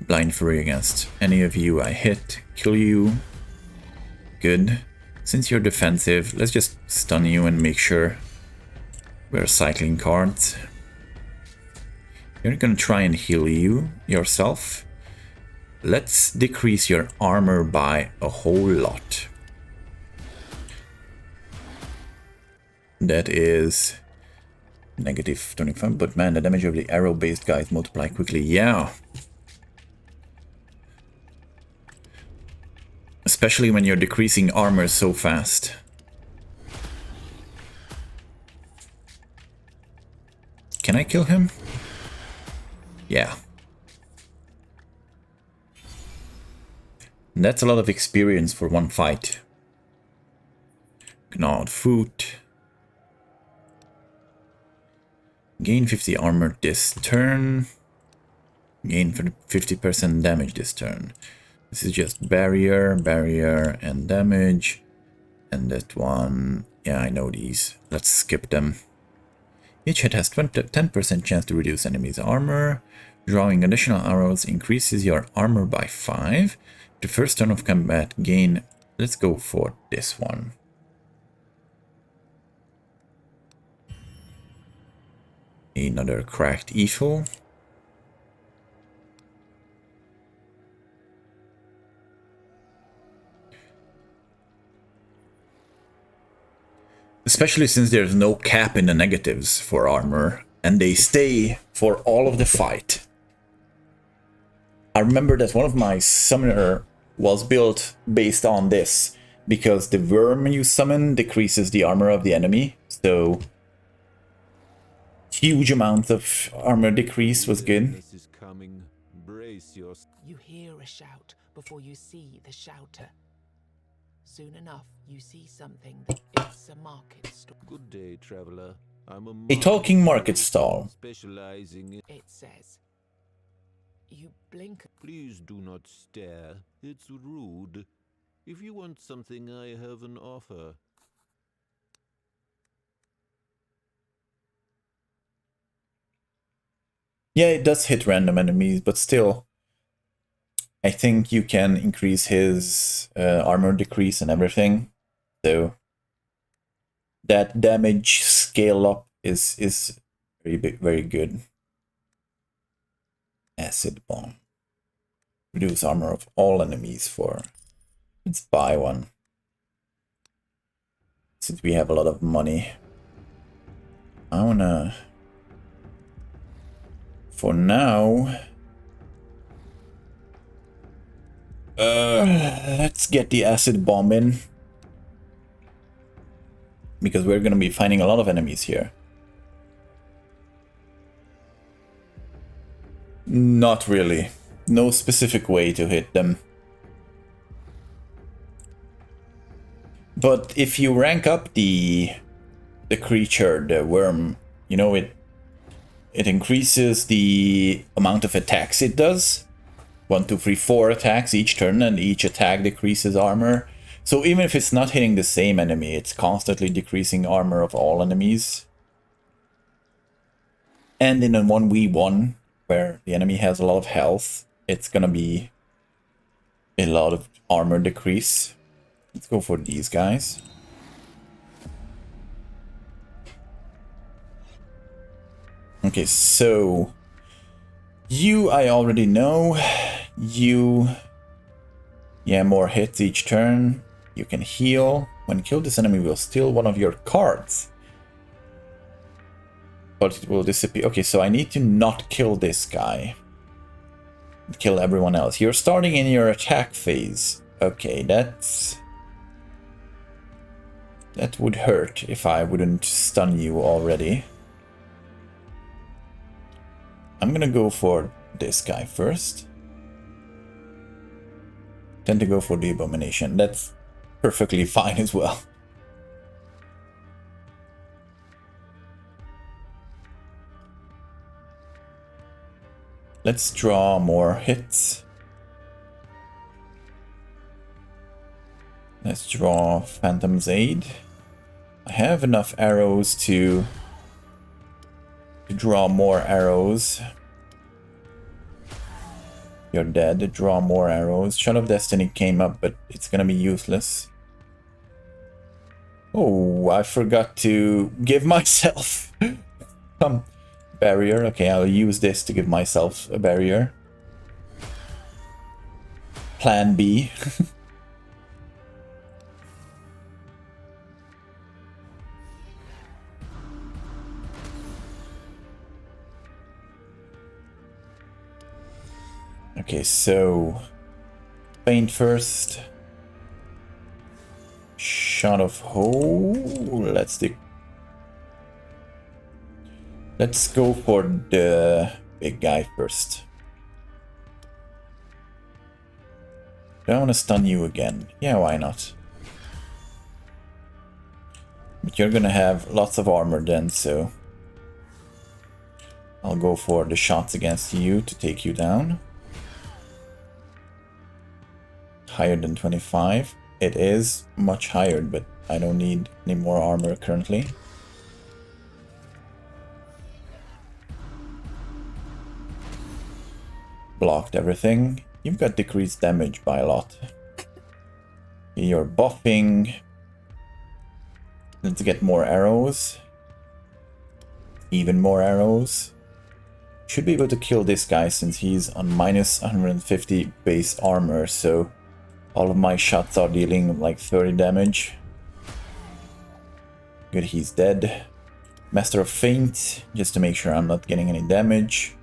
Blind Fury against any of you I hit. Kill you. Good. Since you're defensive, let's just stun you and make sure we're cycling cards. You're gonna try and heal you yourself. Let's decrease your armor by a whole lot. That is negative 25, but man, the damage of the arrow-based guys multiply quickly. Yeah. Especially when you're decreasing armor so fast. Can I kill him? Yeah. That's a lot of experience for one fight. Gnawed foot. Gain 50 armor this turn. Gain 50% damage this turn. This is just barrier, barrier, and damage. And that one... Yeah, I know these. Let's skip them. Each hit has 10% chance to reduce enemy's armor. Drawing additional arrows increases your armor by 5. The first turn of combat gain... Let's go for this one. Another cracked evil. Especially since there's no cap in the negatives for armor, and they stay for all of the fight. I remember that one of my summoner was built based on this, because the worm you summon decreases the armor of the enemy, so huge amount of armor decrease was good. You hear a shout before you see the shouter. Soon enough, you see something that it's a market stall. Good day, traveler. I'm A talking market stall. Specializing in... It says, you blink. Please do not stare. It's rude. If you want something, I have an offer. Yeah, it does hit random enemies, but still, I think you can increase his armor decrease and everything. So that damage scale up is very good. Acid bomb. Reduce armor of all enemies for... Let's buy one. Since we have a lot of money. I wanna... For now... let's get the acid bomb in. Because we're gonna be finding a lot of enemies here. Not really. No specific way to hit them. But if you rank up the creature, the worm, you know, it increases the amount of attacks it does. 1, 2, 3, 4 attacks each turn, and each attack decreases armor. So even if it's not hitting the same enemy, it's constantly decreasing armor of all enemies. And in a 1v1, where the enemy has a lot of health, it's gonna be a lot of armor decrease. Let's go for these guys. Okay, so you I already know. You, yeah, more hits each turn. You can heal. When killed, this enemy will steal one of your cards. But it will disappear. Okay, so I need to not kill this guy. Kill everyone else. You're starting in your attack phase. Okay, that would hurt if I wouldn't stun you already. I'm gonna go for this guy first. Tend to go for the abomination. That's perfectly fine as well. Let's draw more hits. Let's draw Phantom's Aid. I have enough arrows to draw more arrows. You're dead. Draw more arrows. Shot of Destiny came up, but it's gonna be useless. Oh, I forgot to give myself some barrier. Okay, I'll use this to give myself a barrier. Plan B. Okay, so paint first. Shot of hole. Let's go for the big guy first. Do I want to stun you again? Yeah, why not? But you're gonna have lots of armor then, so I'll go for the shots against you to take you down. Higher than 25. It is much higher, but I don't need any more armor currently. Blocked everything. You've got decreased damage by a lot. You're buffing. Let's get more arrows. Even more arrows. Should be able to kill this guy since he's on minus 150 base armor, so all of my shots are dealing like 30 damage. Good, he's dead. Master of Feint, just to make sure I'm not getting any damage.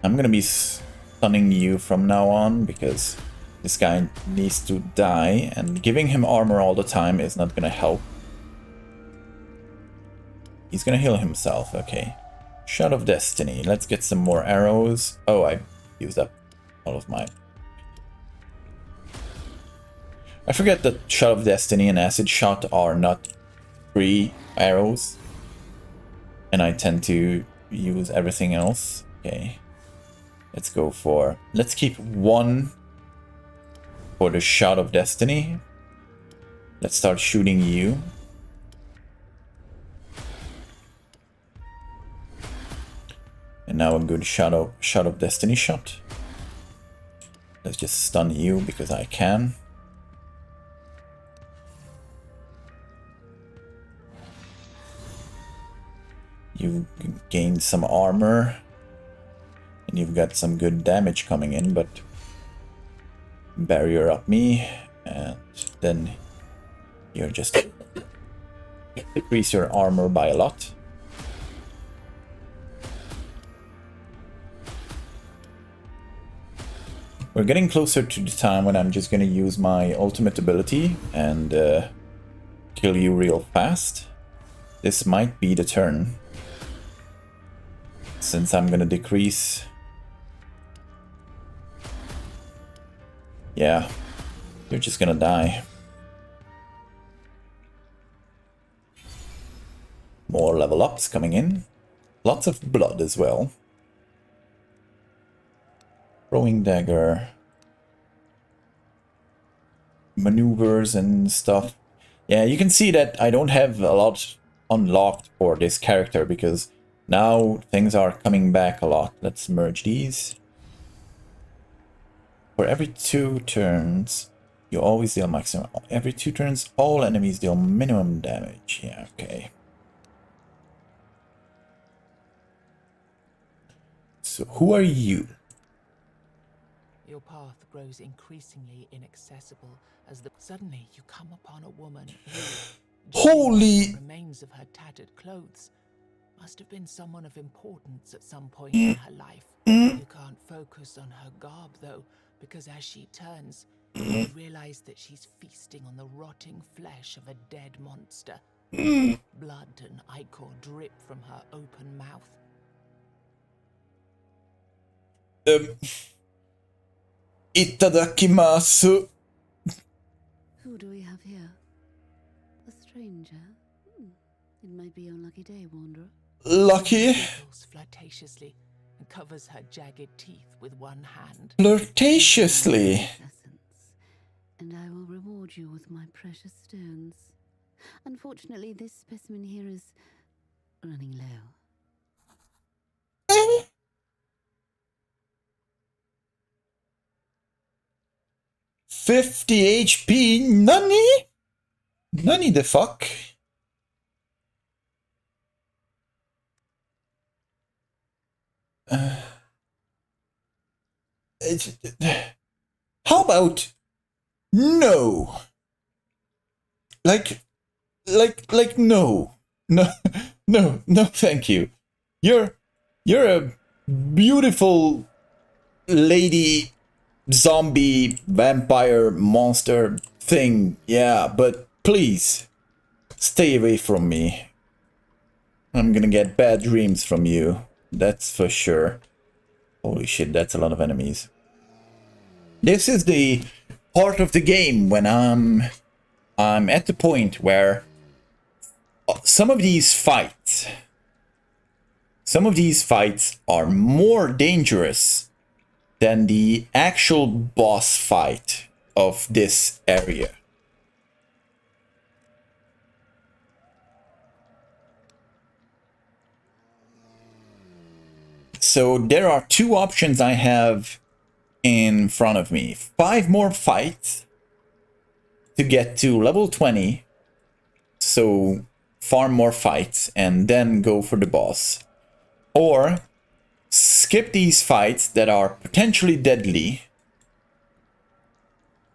I'm gonna be stunning you from now on because this guy needs to die, and giving him armor all the time is not gonna help. He's gonna heal himself, okay. Shot of Destiny, let's get some more arrows. Oh, I used up all of mine. I forget that Shot of Destiny and Acid Shot are not free arrows. And I tend to use everything else. Okay. Let's go for... Let's keep one for the Shot of Destiny. Let's start shooting you. And now a good Shot of Destiny shot. Let's just stun you because I can. You gained some armor. And you've got some good damage coming in, but barrier up me, and then you're just decrease your armor by a lot. We're getting closer to the time when I'm just gonna use my ultimate ability and kill you real fast. This might be the turn, since I'm gonna decrease. Yeah, you're just gonna die. More level ups coming in. Lots of blood as well. Throwing dagger. Maneuvers and stuff. Yeah, you can see that I don't have a lot unlocked for this character because now things are coming back a lot. Let's merge these. For every 2 turns, you always deal maximum. Every 2 turns, all enemies deal minimum damage. Yeah, okay. So who are you? Your path grows increasingly inaccessible as suddenly you come upon a woman who, Holy! the remains of her tattered clothes, must have been someone of importance at some point in her life. You can't focus on her garb though, because as she turns, you realize that she's feasting on the rotting flesh of a dead monster. Blood and ichor drip from her open mouth. Itadakimasu. Who do we have here? A stranger? It might be your lucky day, wanderer. Lucky. Giggles flirtatiously and covers her jagged teeth with one hand. Flirtatiously. Essence, and I will reward you with my precious stones. Unfortunately, this specimen here is running low. 50 HP? Nani? Nani the fuck? How about no? Like no. No, no, thank you. You're a beautiful lady zombie vampire monster thing, yeah, but please stay away from me. I'm gonna get bad dreams from you, that's for sure. Holy shit, that's a lot of enemies. This is the part of the game when I'm at the point where some of these fights are more dangerous than the actual boss fight of this area. So there are 2 options I have in front of me. 5 more fights to get to level 20. So farm more fights and then go for the boss. Or skip these fights that are potentially deadly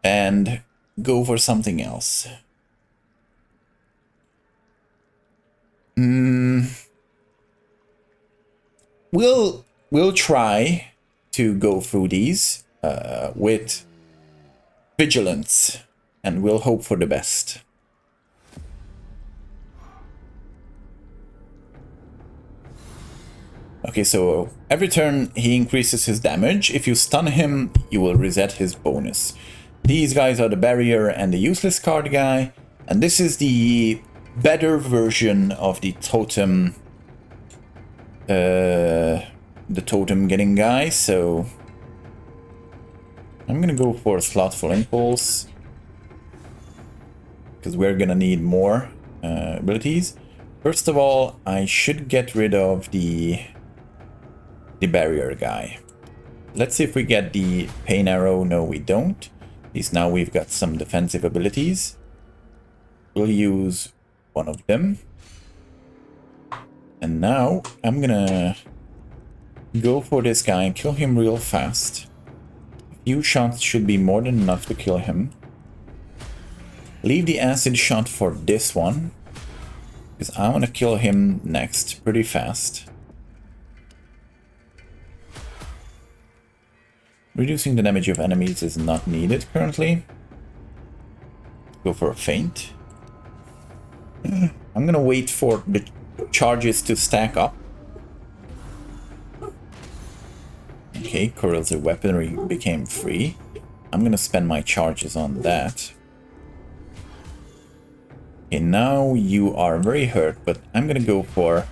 and go for something else. We'll try to go through these with vigilance, and we'll hope for the best. Okay, so every turn he increases his damage. If you stun him, you will reset his bonus. These guys are the barrier and the useless card guy, and this is the better version of the totem, the totem getting guy. So I'm gonna go for a Slothful Impulse because we're gonna need more abilities. First of all, I should get rid of the barrier guy. Let's see if we get the Pain Arrow. No, we don't. At least now we've got some defensive abilities. We'll use one of them. And now I'm gonna go for this guy and kill him real fast. A few shots should be more than enough to kill him. Leave the acid shot for this one, because I want to kill him next pretty fast. Reducing the damage of enemies is not needed currently. Go for a feint. I'm gonna wait for the charges to stack up. Okay, corrosive weaponry became free. I'm gonna spend my charges on that. Okay, now you are very hurt, but I'm gonna go for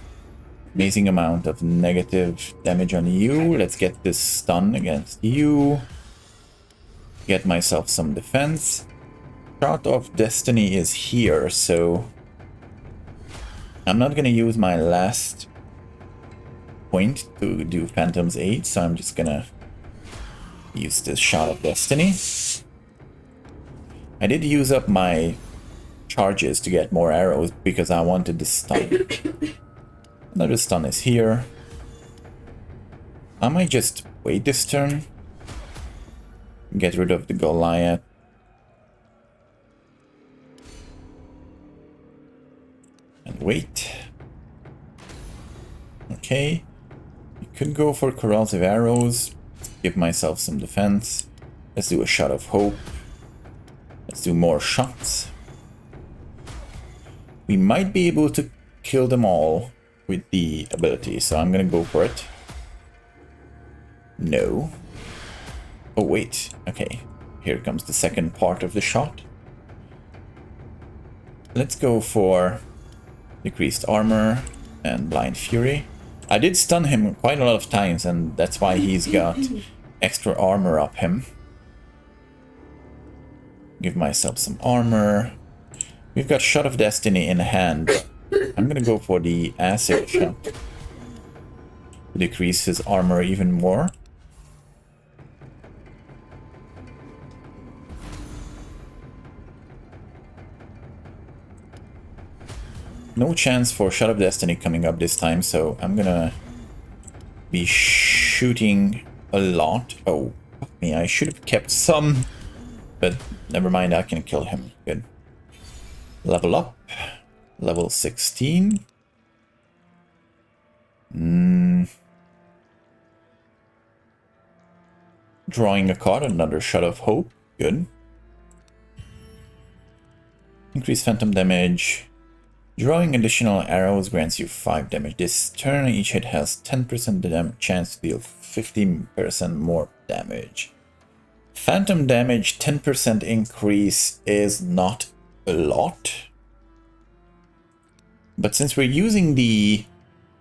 amazing amount of negative damage on you. Let's get this stun against you. Get myself some defense. Shot of Destiny is here, so I'm not gonna use my last point to do Phantom's Aid, so I'm just gonna use this Shot of Destiny. I did use up my charges to get more arrows because I wanted the stun. Another stun is here. I might just wait this turn. Get rid of the Goliath. And wait. Okay. You could go for corrosive arrows. Give myself some defense. Let's do a Shot of Hope. Let's do more shots. We might be able to kill them all with the ability, so I'm gonna go for it. No. Oh wait, okay. Here comes the second part of the shot. Let's go for decreased armor and blind fury. I did stun him quite a lot of times, and that's why he's got extra armor up him. Give myself some armor. We've got Shot of Destiny in hand. I'm gonna go for the acid shot to decrease his armor even more. No chance for Shot of Destiny coming up this time, so I'm gonna be shooting a lot. Oh, fuck me, I should have kept some, but never mind, I can kill him. Good. Level up. Level 16. Drawing a card, another Shot of Hope. Good. Increase phantom damage. Drawing additional arrows grants you 5 damage. This turn, each hit has 10% chance to deal 15% more damage. Phantom damage, 10% increase is not a lot. But since we're using the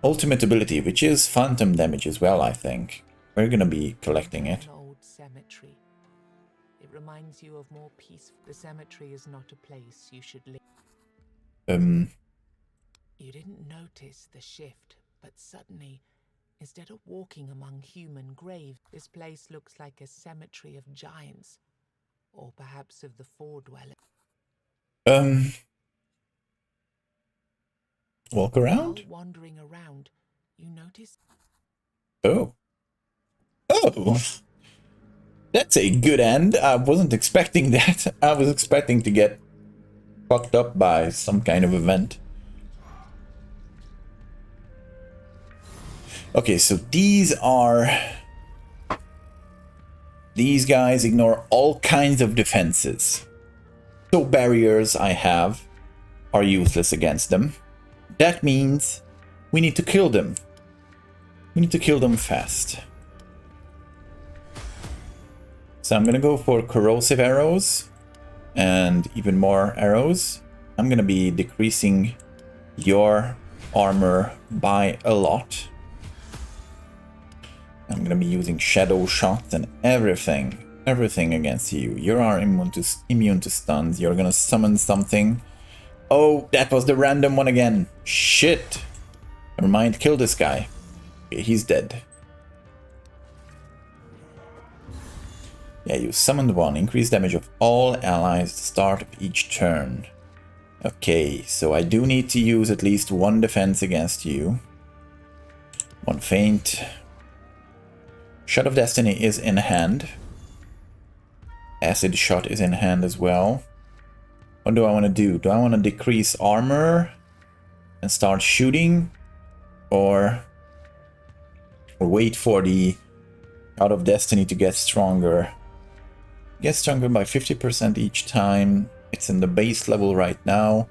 ultimate ability, which is phantom damage as well, I think, we're gonna be collecting it. An old cemetery. It reminds you of more peaceful. The cemetery is not a place you should live. You didn't notice the shift, but suddenly, instead of walking among human graves, this place looks like a cemetery of giants, or perhaps of the foredwellers. Walk around? While wandering around, you notice. Oh. Oh! That's a good end. I wasn't expecting that. I was expecting to get fucked up by some kind of event. Okay, so these guys ignore all kinds of defenses. So barriers I have are useless against them. That means we need to kill them. We need to kill them fast. So I'm gonna go for corrosive arrows and even more arrows. I'm gonna be decreasing your armor by a lot. I'm gonna be using shadow shots and everything against you. You are immune to stuns. You're gonna summon something. Oh, that was the random one again. Shit. Never mind, kill this guy. Okay, he's dead. Yeah, you summoned one. Increase damage of all allies at the start of each turn. Okay, so I do need to use at least one defense against you. One feint. Shot of Destiny is in hand. Acid Shot is in hand as well. What do I want to do? Do I want to decrease armor and start shooting? Or wait for the Shot of Destiny to get stronger? Get stronger by 50% each time. It's in the base level right now.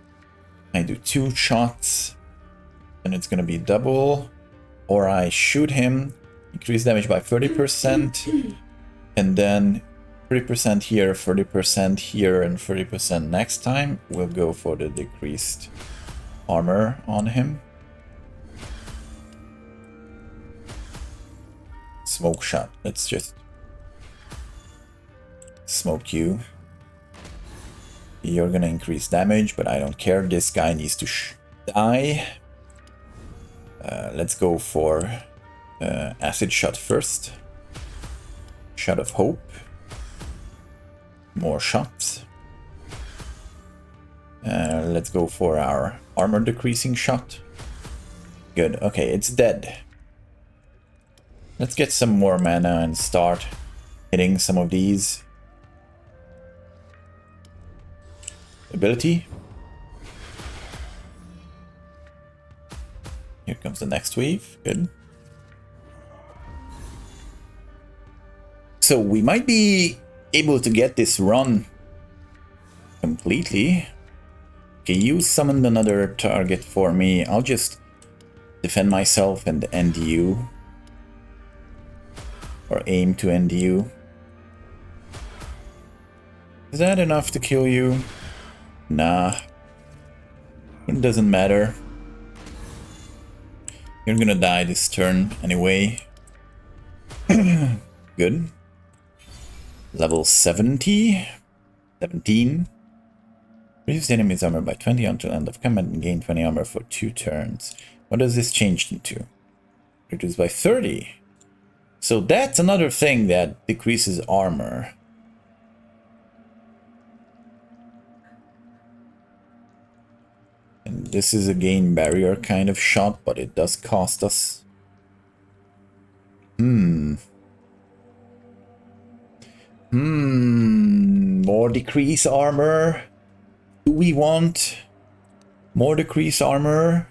I do 2 shots, and it's gonna be double. Or I shoot him, increase damage by 30%, and then 30% here, 30% here, and 30% next time. We'll go for the decreased armor on him. Smoke shot. Let's just smoke you. You're gonna increase damage, but I don't care. This guy needs to die. Let's go for acid shot first. Shot of hope. More shots. Let's go for our armor decreasing shot. Good. Okay, it's dead. Let's get some more mana and start hitting some of these. Ability. Here comes the next wave. Good. So we might be able to get this run completely. Okay, you summoned another target for me. I'll just defend myself and end you. Or aim to end you. Is that enough to kill you? Nah. It doesn't matter. You're gonna die this turn anyway. Good. Level 70. 17. Reduce the enemy's armor by 20 until end of combat and gain 20 armor for 2 turns. What does this change into? Reduce by 30. So that's another thing that decreases armor. And this is a gain barrier kind of shot, but it does cost us. More decrease armor. Do we want more decrease armor?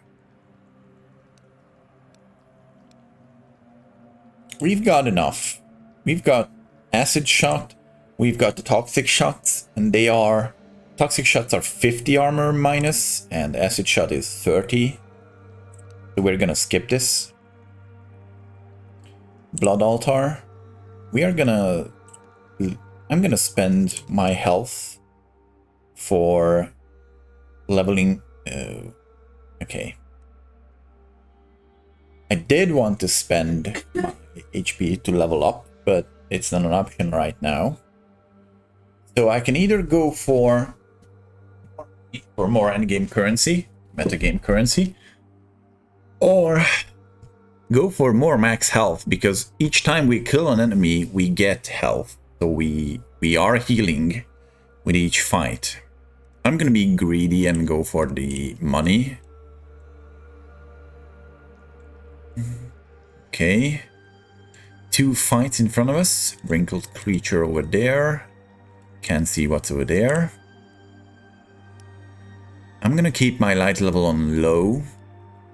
We've got enough. We've got acid shot. We've got the toxic shots, and they are... Toxic shots are 50 armor minus, and acid shot is 30. So we're gonna skip this. Blood altar. We are gonna... I'm gonna spend my health for leveling... okay. I did want to spend my HP to level up, but it's not an option right now. So I can either go for more endgame currency, metagame currency, or go for more max health, because each time we kill an enemy, we get health. So we are healing with each fight. I'm gonna be greedy and go for the money. Okay. 2 fights in front of us. Wrinkled creature over there. Can't see what's over there. I'm gonna keep my light level on low,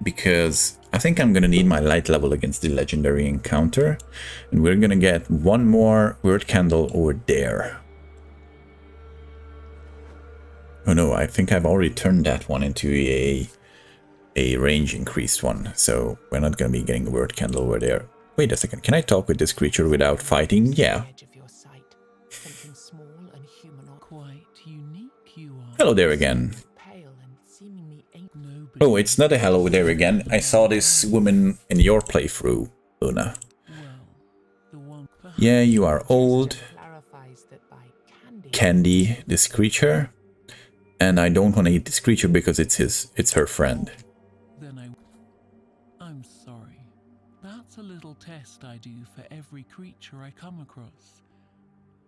because I think I'm gonna need my light level against the legendary encounter. And we're gonna get 1 more word candle over there. Oh no, I think I've already turned that one into a range increased one. So we're not gonna be getting a word candle over there. Wait a second, can I talk with this creature without fighting? Yeah. Hello there again. Oh, it's not a hello there again. I saw this woman in your playthrough, Luna. Yeah, you are old. Candy, this creature. And I don't want to eat this creature because it's her friend. I'm sorry. That's a little test I do for every creature I come across.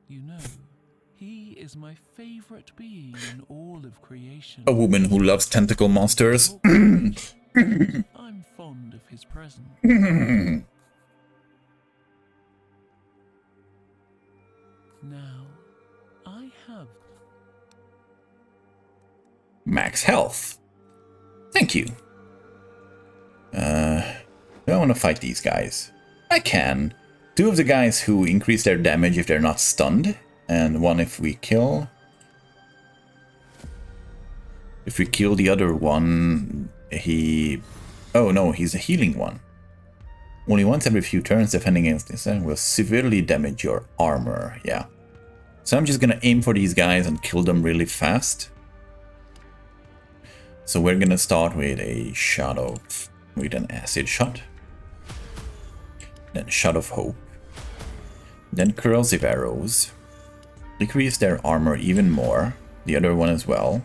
You know, he is my favorite being in all of creation. A woman who loves tentacle monsters. I'm fond of his presence. now. I have. Max health. Thank you. Do I want to fight these guys? I can. 2 of the guys who increase their damage if they're not stunned, and 1 if we kill. If we kill the other one, he... Oh no, he's a healing one. Only once every few turns defending against this will severely damage your armor. Yeah. So I'm just gonna aim for these guys and kill them really fast. So we're gonna start with a shot of... with an acid shot. Then shot of hope. Then corrosive arrows. Decrease their armor even more. The other one as well.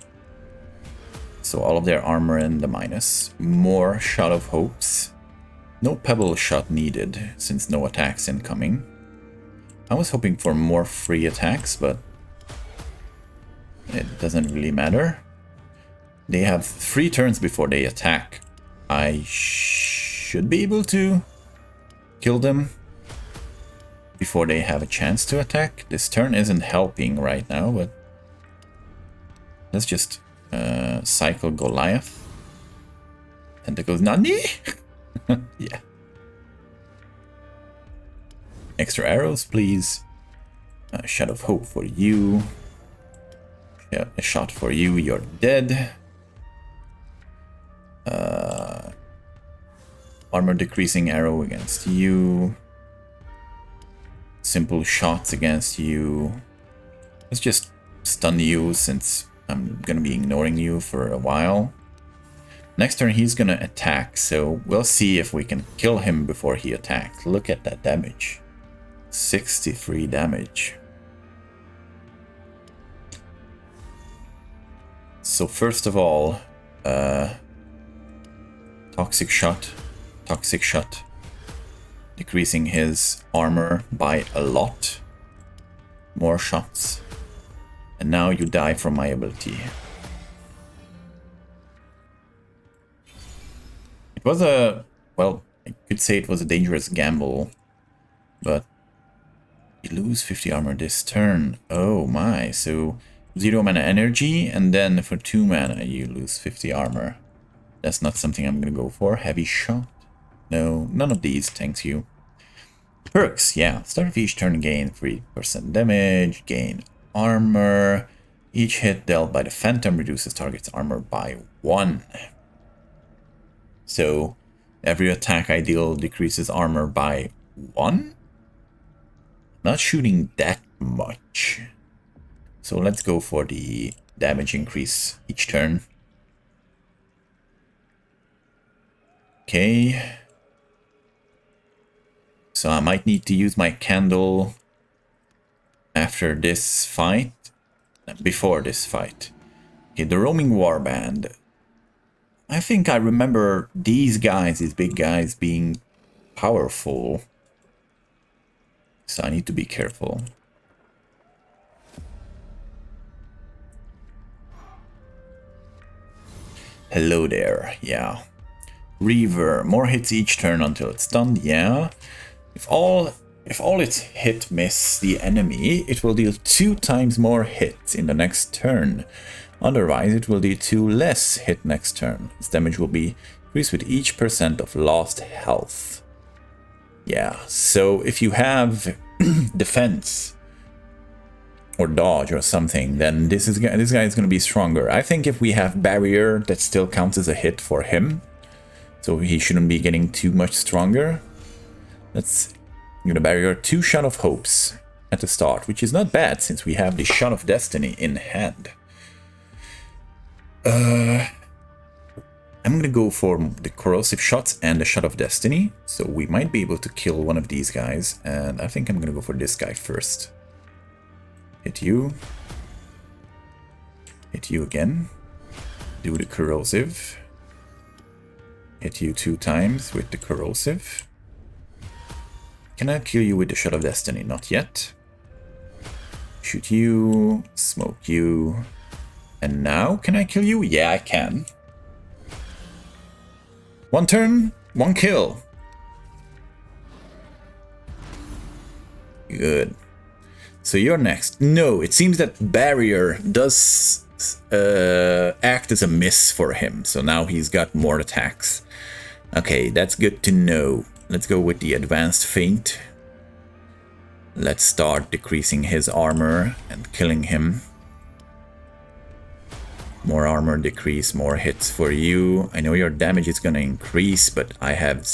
So all of their armor in the minus. More shot of hopes. No pebble shot needed, since no attacks incoming. I was hoping for more free attacks, but it doesn't really matter. They have 3 turns before they attack. I should be able to kill them before they have a chance to attack. This turn isn't helping right now, but let's just cycle Goliath. Tentacles Nani? Yeah. Extra arrows, please. Shot of hope for you. Yeah, a shot for you, you're dead. Armor decreasing arrow against you. Simple shots against you. Let's just stun you since I'm gonna be ignoring you for a while. Next turn he's gonna attack, so we'll see if we can kill him before he attacks. Look at that damage. 63 damage. So first of all, toxic shot, decreasing his armor by a lot. More shots. And now you die from my ability. It was a, well, I could say it was a dangerous gamble, but you lose 50 armor this turn. Oh my, so 0 mana energy, and then for 2 mana you lose 50 armor. That's not something I'm gonna go for. Heavy shot? No, none of these, thanks you. Perks, yeah. Start of each turn gain 3% damage, gain armor. Each hit dealt by the Phantom reduces target's armor by 1. So every attack I deal decreases armor by 1? Not shooting that much. So let's go for the damage increase each turn. Okay. So I might need to use my candle after this fight. Before this fight. Okay, the roaming warband. I think I remember these guys, these big guys, being powerful. So I need to be careful. Hello there, yeah. Reaver, more hits each turn until it's stunned, yeah. If all its hit miss the enemy, it will deal 2 times more hits in the next turn. Otherwise, it will deal 2 less hit next turn. Its damage will be increased with each % of lost health. Yeah, so if you have defense or dodge or something, then this guy is going to be stronger. I think if we have barrier, that still counts as a hit for him. So he shouldn't be getting too much stronger. Let's give the barrier 2 shot of hopes at the start, which is not bad since we have the shot of destiny in hand. I'm gonna go for the corrosive shots and the shot of destiny, so we might be able to kill one of these guys, and I think I'm gonna go for this guy first. Hit you. Hit you again. Do the corrosive. Hit you 2 times with the corrosive. Can I kill you with the shot of destiny? Not yet. Shoot you. Smoke you. And now, can I kill you? Yeah, I can. 1 turn, 1 kill. Good. So you're next. No, it seems that barrier does act as a miss for him. So now he's got more attacks. Okay, that's good to know. Let's go with the advanced feint. Let's start decreasing his armor and killing him. More armor decrease, more hits for you. I know your damage is gonna increase, but I have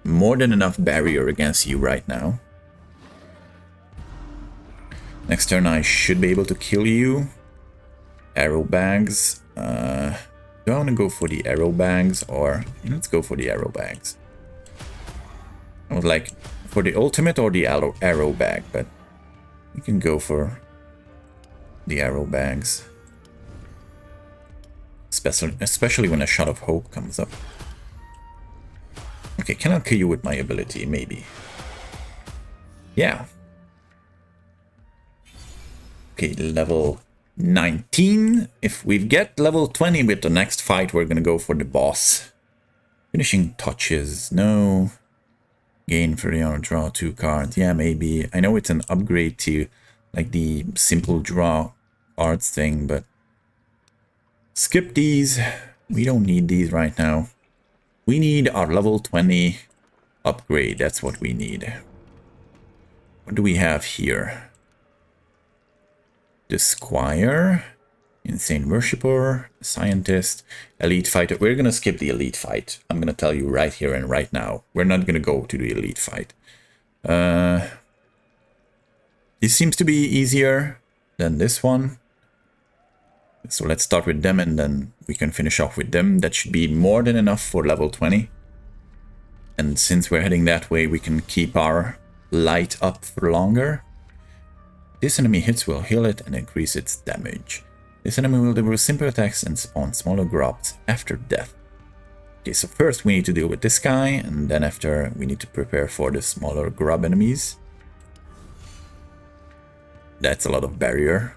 more than enough barrier against you right now. Next turn I should be able to kill you. Arrow bags. Do I want to go for the arrow bags or... Let's go for the arrow bags. I would like for the ultimate or the arrow bag, but we can go for the arrow bags. Especially when a shot of hope comes up. Okay, can I kill you with my ability? Maybe. Yeah. Okay, level 19. If we get level 20 with the next fight, we're gonna go for the boss. Finishing touches. No. Gain 30 on draw 2 cards. Yeah, maybe. I know it's an upgrade to like the simple draw cards thing, but skip these. We don't need these right now. We need our level 20 upgrade. That's what we need. What do we have here? The Squire, Insane Worshipper, Scientist, Elite Fighter. We're gonna skip the Elite Fight. I'm gonna tell you right here and right now. We're not gonna go to the Elite Fight. This seems to be easier than this one. So let's start with them and then we can finish off with them. That should be more than enough for level 20. And since we're heading that way, we can keep our light up for longer. This enemy hits will heal it and increase its damage. This enemy will deliver simple attacks and spawn smaller grubs after death. Okay, so first we need to deal with this guy, and then after we need to prepare for the smaller grub enemies. That's a lot of barrier.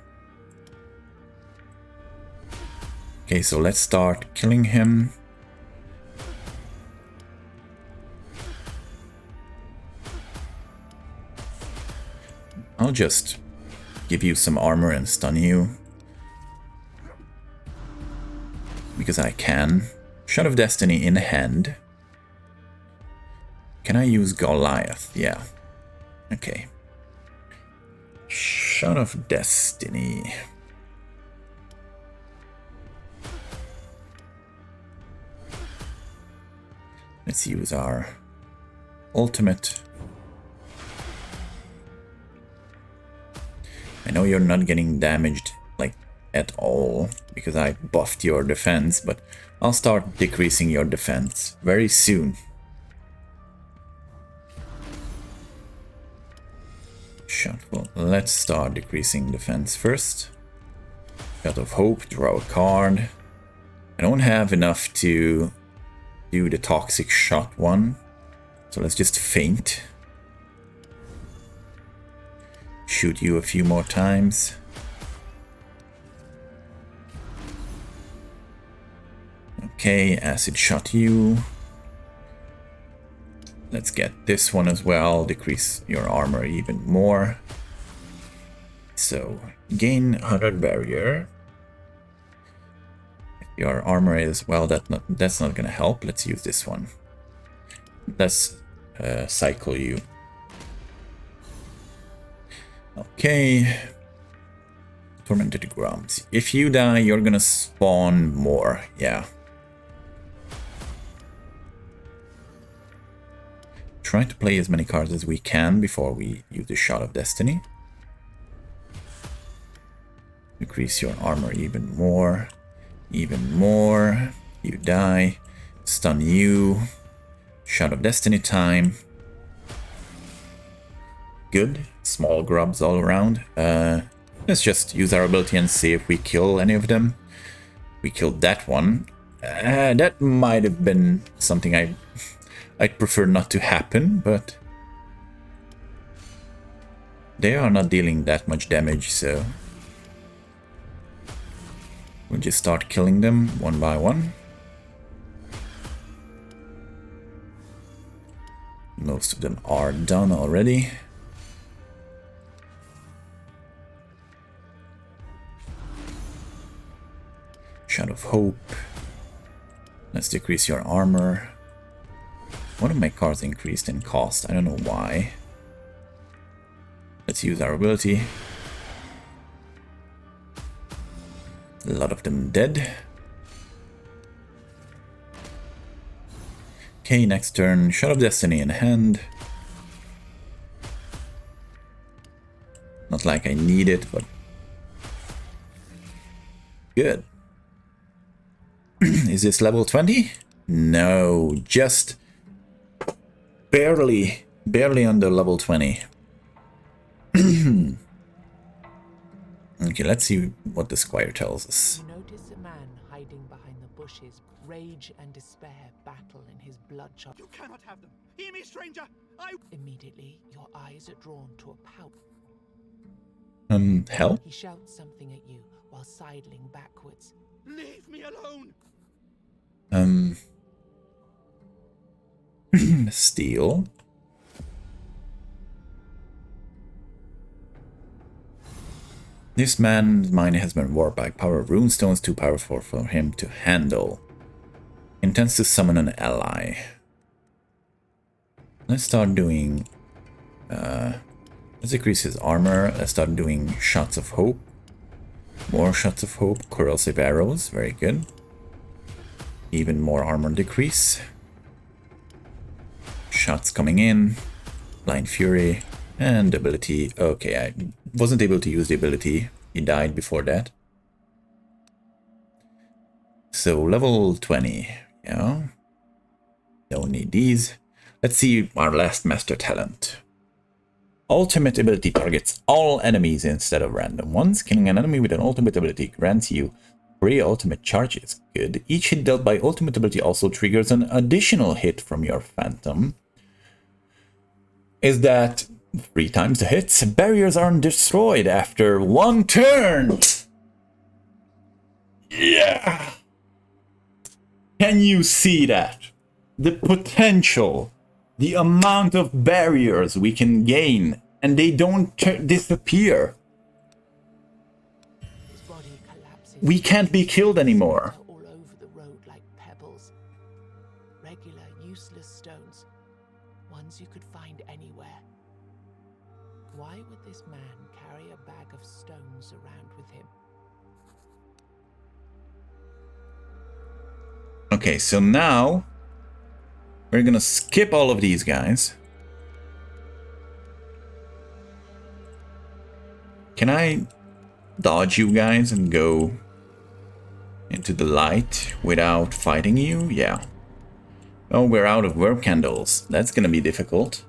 Okay, so let's start killing him. I'll just give you some armor and stun you. Because I can. Shot of Destiny in hand. Can I use Goliath? Yeah. Okay. Shot of Destiny. Let's use our ultimate. I know you're not getting damaged like at all because I buffed your defense, but I'll start decreasing your defense very soon. Well, let's start decreasing defense first. Shot of Hope, draw a card. I don't have enough to do the toxic shot one, so let's just feint. Shoot you a few more times. Okay, acid shot you. Let's get this one as well, decrease your armor even more. So, gain 100 barrier. If your armor is, well, that's not gonna help. Let's use this one. Let's cycle you. Okay. Tormented Grubs. If you die, you're gonna spawn more. Yeah. Try to play as many cards as we can before we use the Shot of Destiny. Increase your armor even more. Even more. You die. Stun you. Shot of Destiny time. Good. Small grubs all around. Let's just use our ability and see if we kill any of them. We killed that one. That might have been something I'd prefer not to happen, but they are not dealing that much damage, so we'll just start killing them one by one. Most of them are done already. Hope. Let's decrease your armor. One of my cards increased in cost. I don't know why. Let's use our ability. A lot of them dead. Okay, next turn. Shot of Destiny in hand. Not like I need it, but good. Is this level 20? No, just barely under level 20. Okay, let's see what the squire tells us. You notice a man hiding behind the bushes. Rage and despair battle in his bloodshot. You cannot have them. Hear me, stranger. Immediately, your eyes are drawn to a pouch. Help? He shouts something at you while sidling backwards. Leave me alone. Steal. This man's mind has been warped by power of runestones, too powerful for him to handle. Intends to summon an ally. Let's start doing... let's decrease his armor. Let's start doing shots of hope. More shots of hope. Corrosive arrows. Very good. Even more armor decrease. Shots coming in. Blind Fury. And ability. Okay, I wasn't able to use the ability. He died before that. So level 20. Yeah. Don't need these. Let's see our last master talent. Ultimate ability targets all enemies instead of random ones. Killing an enemy with an ultimate ability grants you 3 ultimate charges. Good. Each hit dealt by ultimate ability also triggers an additional hit from your phantom. Is that 3 times the hits? Barriers aren't destroyed after 1 turn! Yeah! Can you see that? The potential, the amount of barriers we can gain, and they don't disappear. His body collapses. We can't be killed anymore. All over the road like pebbles. Regular, useless stones. Ones you could find anywhere. Why would this man carry a bag of stones around with him? Okay, so now we're gonna skip all of these guys. Can I dodge you guys and go into the light without fighting you? Yeah. Oh, we're out of worm candles. That's gonna be difficult.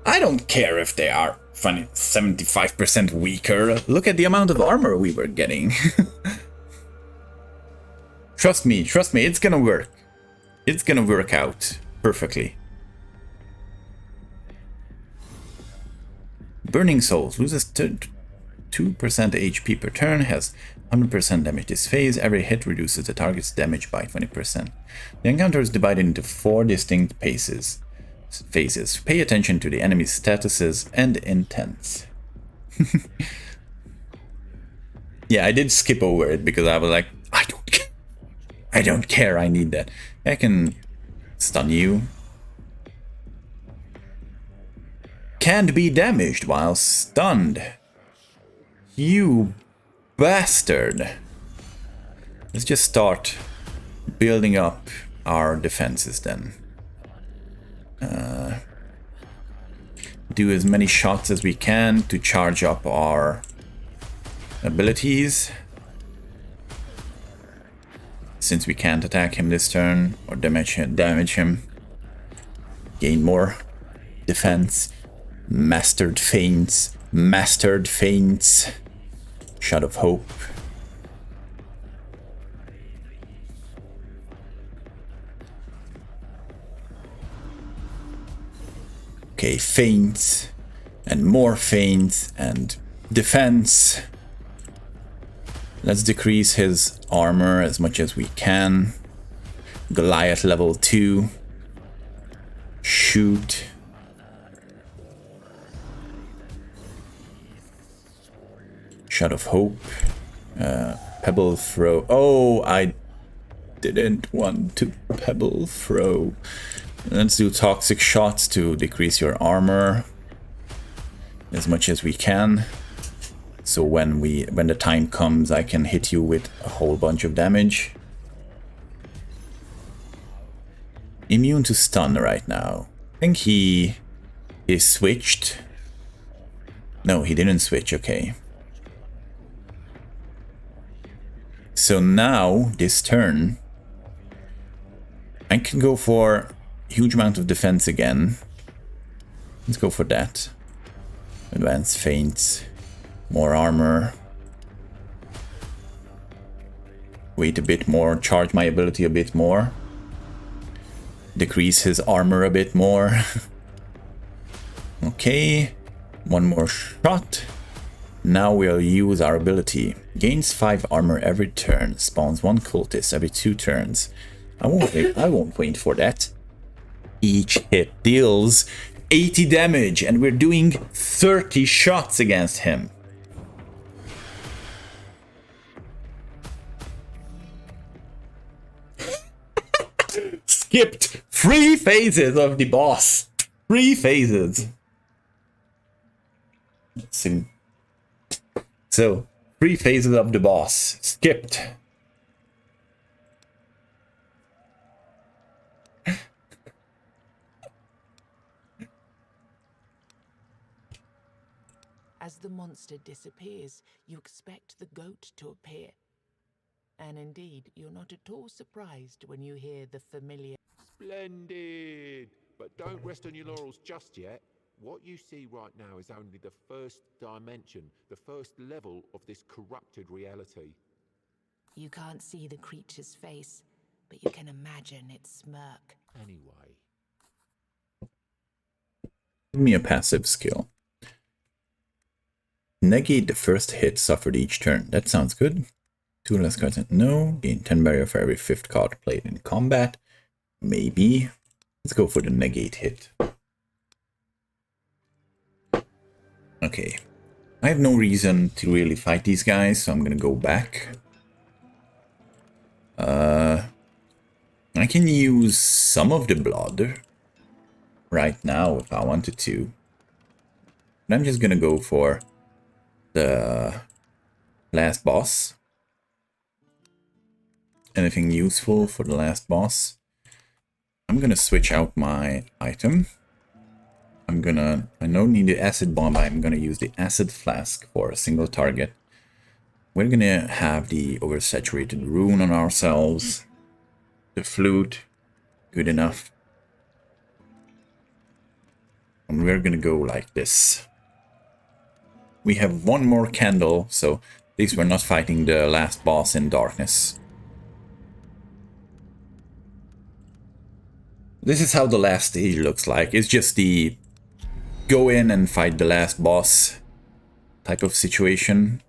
I don't care if they are 75% weaker. Look at the amount of armor we were getting. Trust me, it's gonna work. It's gonna work out perfectly. Burning Souls loses 2% HP per turn, has 100% damage this phase. Every hit reduces the target's damage by 20%. The encounter is divided into 4 distinct phases. Pay attention to the enemy's statuses and intents. Yeah, I did skip over it because I was like, I don't care, I need that. I can stun you. Can't be damaged while stunned. You bastard. Let's just start building up our defenses then. Do as many shots as we can to charge up our abilities. Since we can't attack him this turn or damage him. Gain more defense. Mastered feints. Shot of hope. Okay, feints, and more feints, and defense. Let's decrease his armor as much as we can. Goliath level 2. Shoot. Shot of Hope. Pebble Throw. Oh, I didn't want to Pebble Throw. Let's do Toxic Shots to decrease your armor as much as we can. So when the time comes, I can hit you with a whole bunch of damage. Immune to stun right now. I think he is switched. No, he didn't switch, okay. So now, this turn, I can go for a huge amount of defense again. Let's go for that. Advanced Feints. More armor. Wait a bit more, charge my ability a bit more. Decrease his armor a bit more. Okay, one more shot. Now we'll use our ability. Gains 5 armor every turn. Spawns 1 cultist every 2 turns. I won't wait for that. Each hit deals 80 damage and we're doing 30 shots against him. Skipped 3 phases of the boss. 3 phases. So 3 phases of the boss. Skipped. As the monster disappears, you expect the goat to appear. And indeed, you're not at all surprised when you hear the familiar... Splendid! But don't rest on your laurels just yet. What you see right now is only the first dimension, the first level of this corrupted reality. You can't see the creature's face, but you can imagine its smirk. Anyway. Give me a passive skill. Negate the first hit suffered each turn. That sounds good. 2 less cards. No. Gain 10 barrier for every 5th card played in combat. Maybe. Let's go for the negate hit. Okay. I have no reason to really fight these guys, so I'm gonna go back. I can use some of the blood right now if I wanted to. But I'm just gonna go for the last boss. Anything useful for the last boss? I'm gonna switch out my item. I don't need the acid bomb, I'm gonna use the acid flask for a single target. We're gonna have the oversaturated rune on ourselves. The flute, good enough. And we're gonna go like this. We have 1 more candle, so at least we're not fighting the last boss in darkness. This is how the last stage looks like. It's just the go in and fight the last boss type of situation.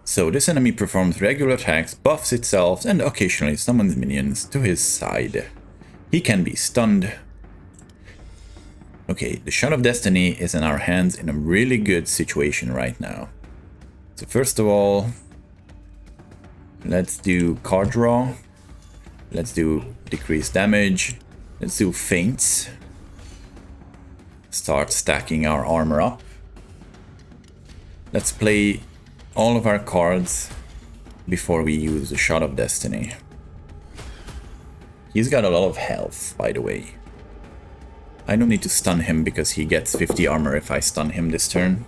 So this enemy performs regular attacks, buffs itself, and occasionally summons minions to his side. He can be stunned. Okay, the Shot of Destiny is in our hands in a really good situation right now. So first of all, let's do card draw. Let's do decreased damage. Let's do feints. Start stacking our armor up. Let's play all of our cards before we use the Shot of Destiny. He's got a lot of health, by the way. I don't need to stun him because he gets 50 armor if I stun him this turn.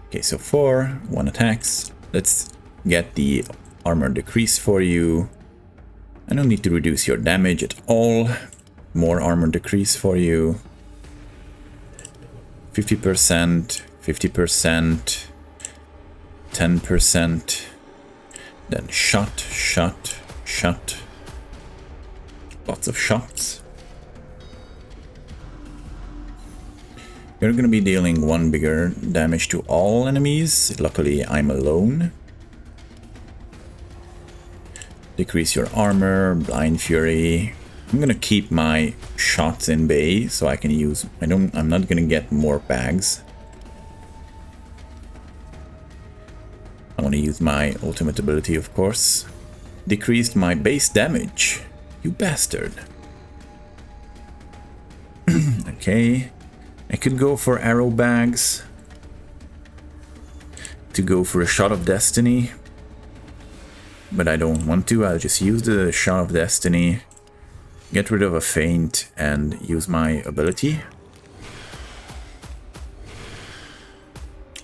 Okay, so 4, 1 attacks. Let's get the armor decrease for you. I don't need to reduce your damage at all. More armor decrease for you. 50%, 50%, 10%. Then shot, shot, shot. Lots of shots. You're gonna be dealing 1 bigger damage to all enemies. Luckily, I'm alone. Decrease your armor, Blind Fury. I'm gonna keep my shots in bay so I can use... I'm not gonna get more bags. I want to use my ultimate ability, of course. Decreased my base damage. You bastard. Okay. I could go for arrow bags. To go for a shot of destiny. But I don't want to. I'll just use the shot of destiny. Get rid of a feint and use my ability.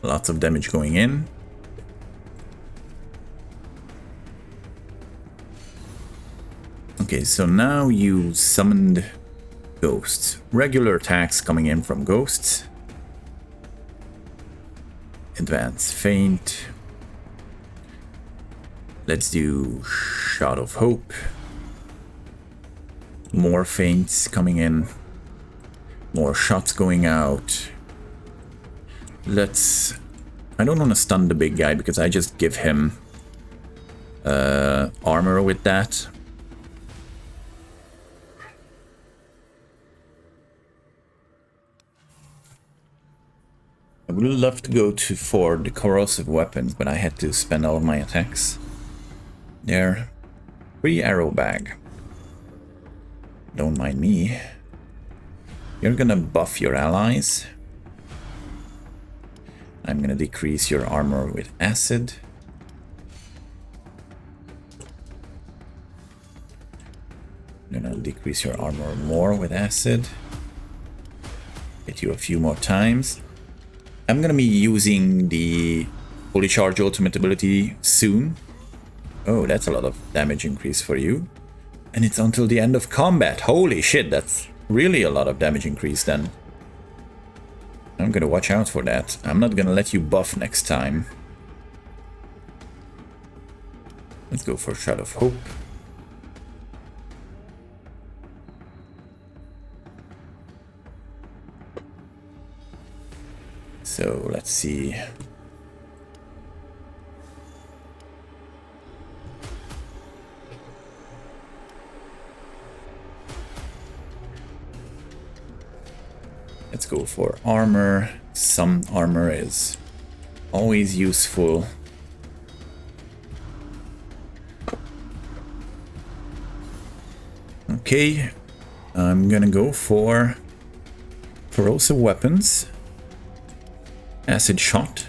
Lots of damage going in. Okay, so now you summoned ghosts. Regular attacks coming in from ghosts. Advance feint. Let's do Shot of Hope. More feints coming in. More shots going out. Let's... I don't want to stun the big guy because I just give him armor with that. I would love to go for the corrosive weapons, but I had to spend all of my attacks. There. Free arrow bag. Don't mind me. You're gonna buff your allies. I'm gonna decrease your armor with acid. I'm gonna decrease your armor more with acid. Hit you a few more times. I'm gonna be using the Holy Charge ultimate ability soon. Oh, that's a lot of damage increase for you. And it's until the end of combat. Holy shit, that's really a lot of damage increase then. I'm gonna watch out for that. I'm not gonna let you buff next time. Let's go for Shot of Hope. So let's see. Let's go for armor. Some armor is always useful. Okay, I'm gonna go for corrosive weapons. Acid shot.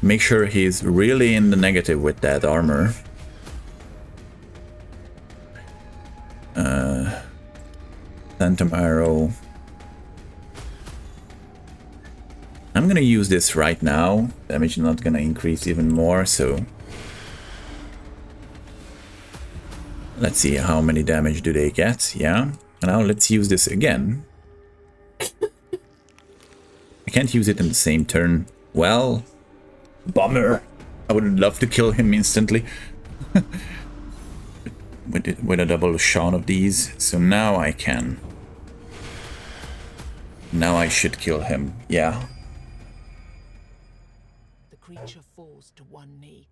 Make sure he's really in the negative with that armor. Phantom arrow. I'm gonna use this right now. Damage is not gonna increase even more, so let's see how many damage do they get. Yeah. Now let's use this again. I can't use it in the same turn. Well, bummer. I would love to kill him instantly. with a double shot of these. So now I can. Now I should kill him. Yeah. The creature falls to one knee.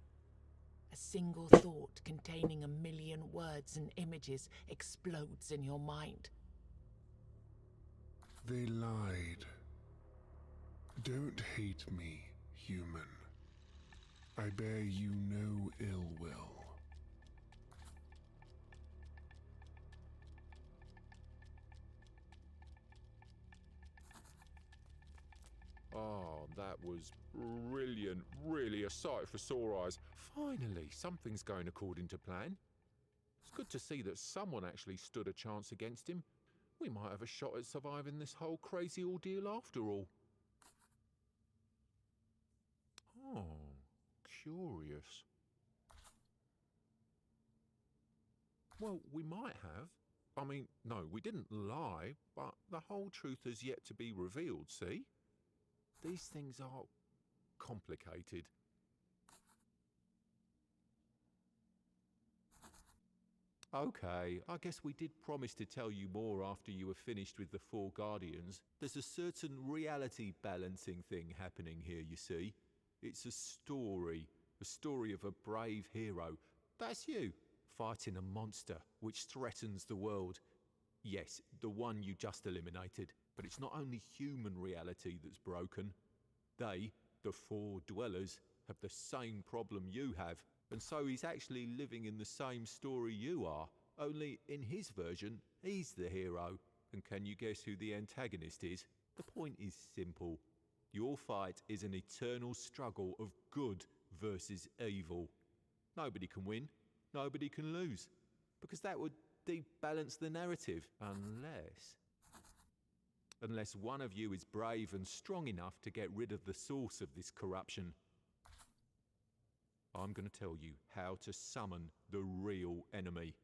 A single thought containing 1,000,000 words and images explodes in your mind. They lied. Don't hate me, human. I bear you no ill will. Oh, that was brilliant. Really a sight for sore eyes. Finally, something's going according to plan. It's good to see that someone actually stood a chance against him. We might have a shot at surviving this whole crazy ordeal after all. Oh, curious. Well, we might have. I mean, no, we didn't lie, but the whole truth has yet to be revealed, see? These things are complicated. Okay, I guess we did promise to tell you more after you were finished with the 4 Guardians. There's a certain reality balancing thing happening here, you see. It's a story of a brave hero. That's you, fighting a monster which threatens the world. Yes, the one you just eliminated, but it's not only human reality that's broken. They, the four dwellers, have the same problem you have, and so he's actually living in the same story you are, only in his version, he's the hero. And can you guess who the antagonist is? The point is simple. Your fight is an eternal struggle of good versus evil. Nobody can win, nobody can lose, because that would debalance the narrative, unless one of you is brave and strong enough to get rid of the source of this corruption. I'm going to tell you how to summon the real enemy.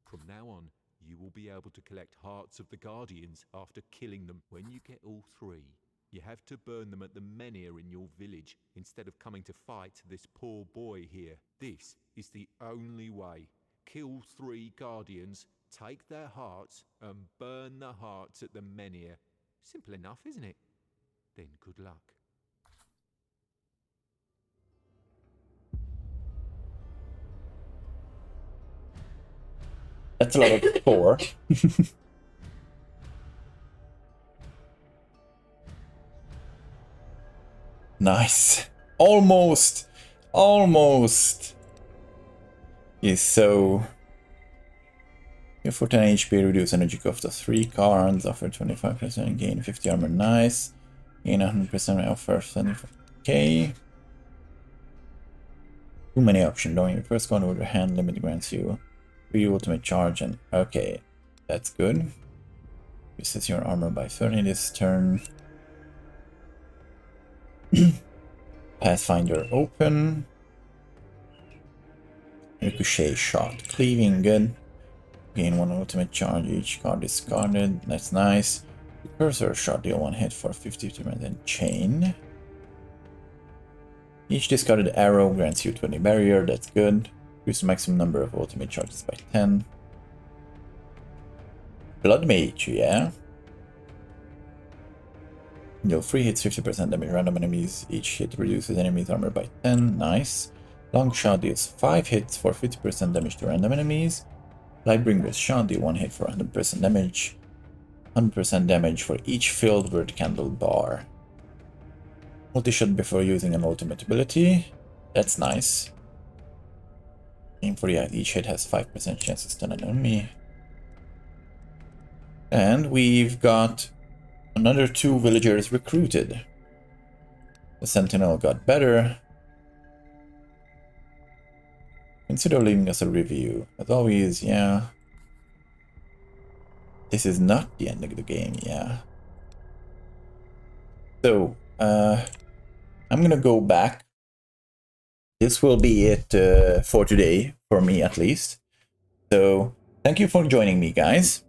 From now on, you will be able to collect hearts of the Guardians after killing them. When you get all three, you have to burn them at the menhir in your village instead of coming to fight this poor boy here. This is the only way. Kill 3 Guardians, take their hearts, and burn the hearts at the menhir. Simple enough, isn't it? Then good luck. That's a lot of 4. Nice. Almost. Almost. Is so. Give for 10 HP, reduce energy cost of 3 cards, offer 25%, gain 50 armor, nice. Gain 100% offer 75k. Too many options, don't you? First one with your hand limit grants you 3 ultimate charge, and okay, that's good. Reduces your armor by 30 this turn. Pathfinder open. Ricochet shot. Cleaving, good. Gain 1 ultimate charge, each card discarded. That's nice. Cursor shot, deal 1 hit for 50% and chain. Each discarded arrow grants you 20 barrier, that's good. Reduce the maximum number of ultimate charges by 10. Blood Mage, yeah. Deal 3 hits, 50% damage random enemies. Each hit reduces enemies' armor by 10, nice. Long shot deals 5 hits for 50% damage to random enemies. Lightbringer's shot deal 1 hit for 100% damage. 100% damage for each filled word candle bar. Multi-shot before using an ultimate ability. That's nice. Aim for the eye. Each hit has 5% chance to stun an enemy. And we've got another 2 villagers recruited. The Sentinel got better. Consider leaving us a review. As always, yeah. This is not the end of the game, yeah. So, I'm gonna go back. This will be it for today, for me at least. So, thank you for joining me, guys.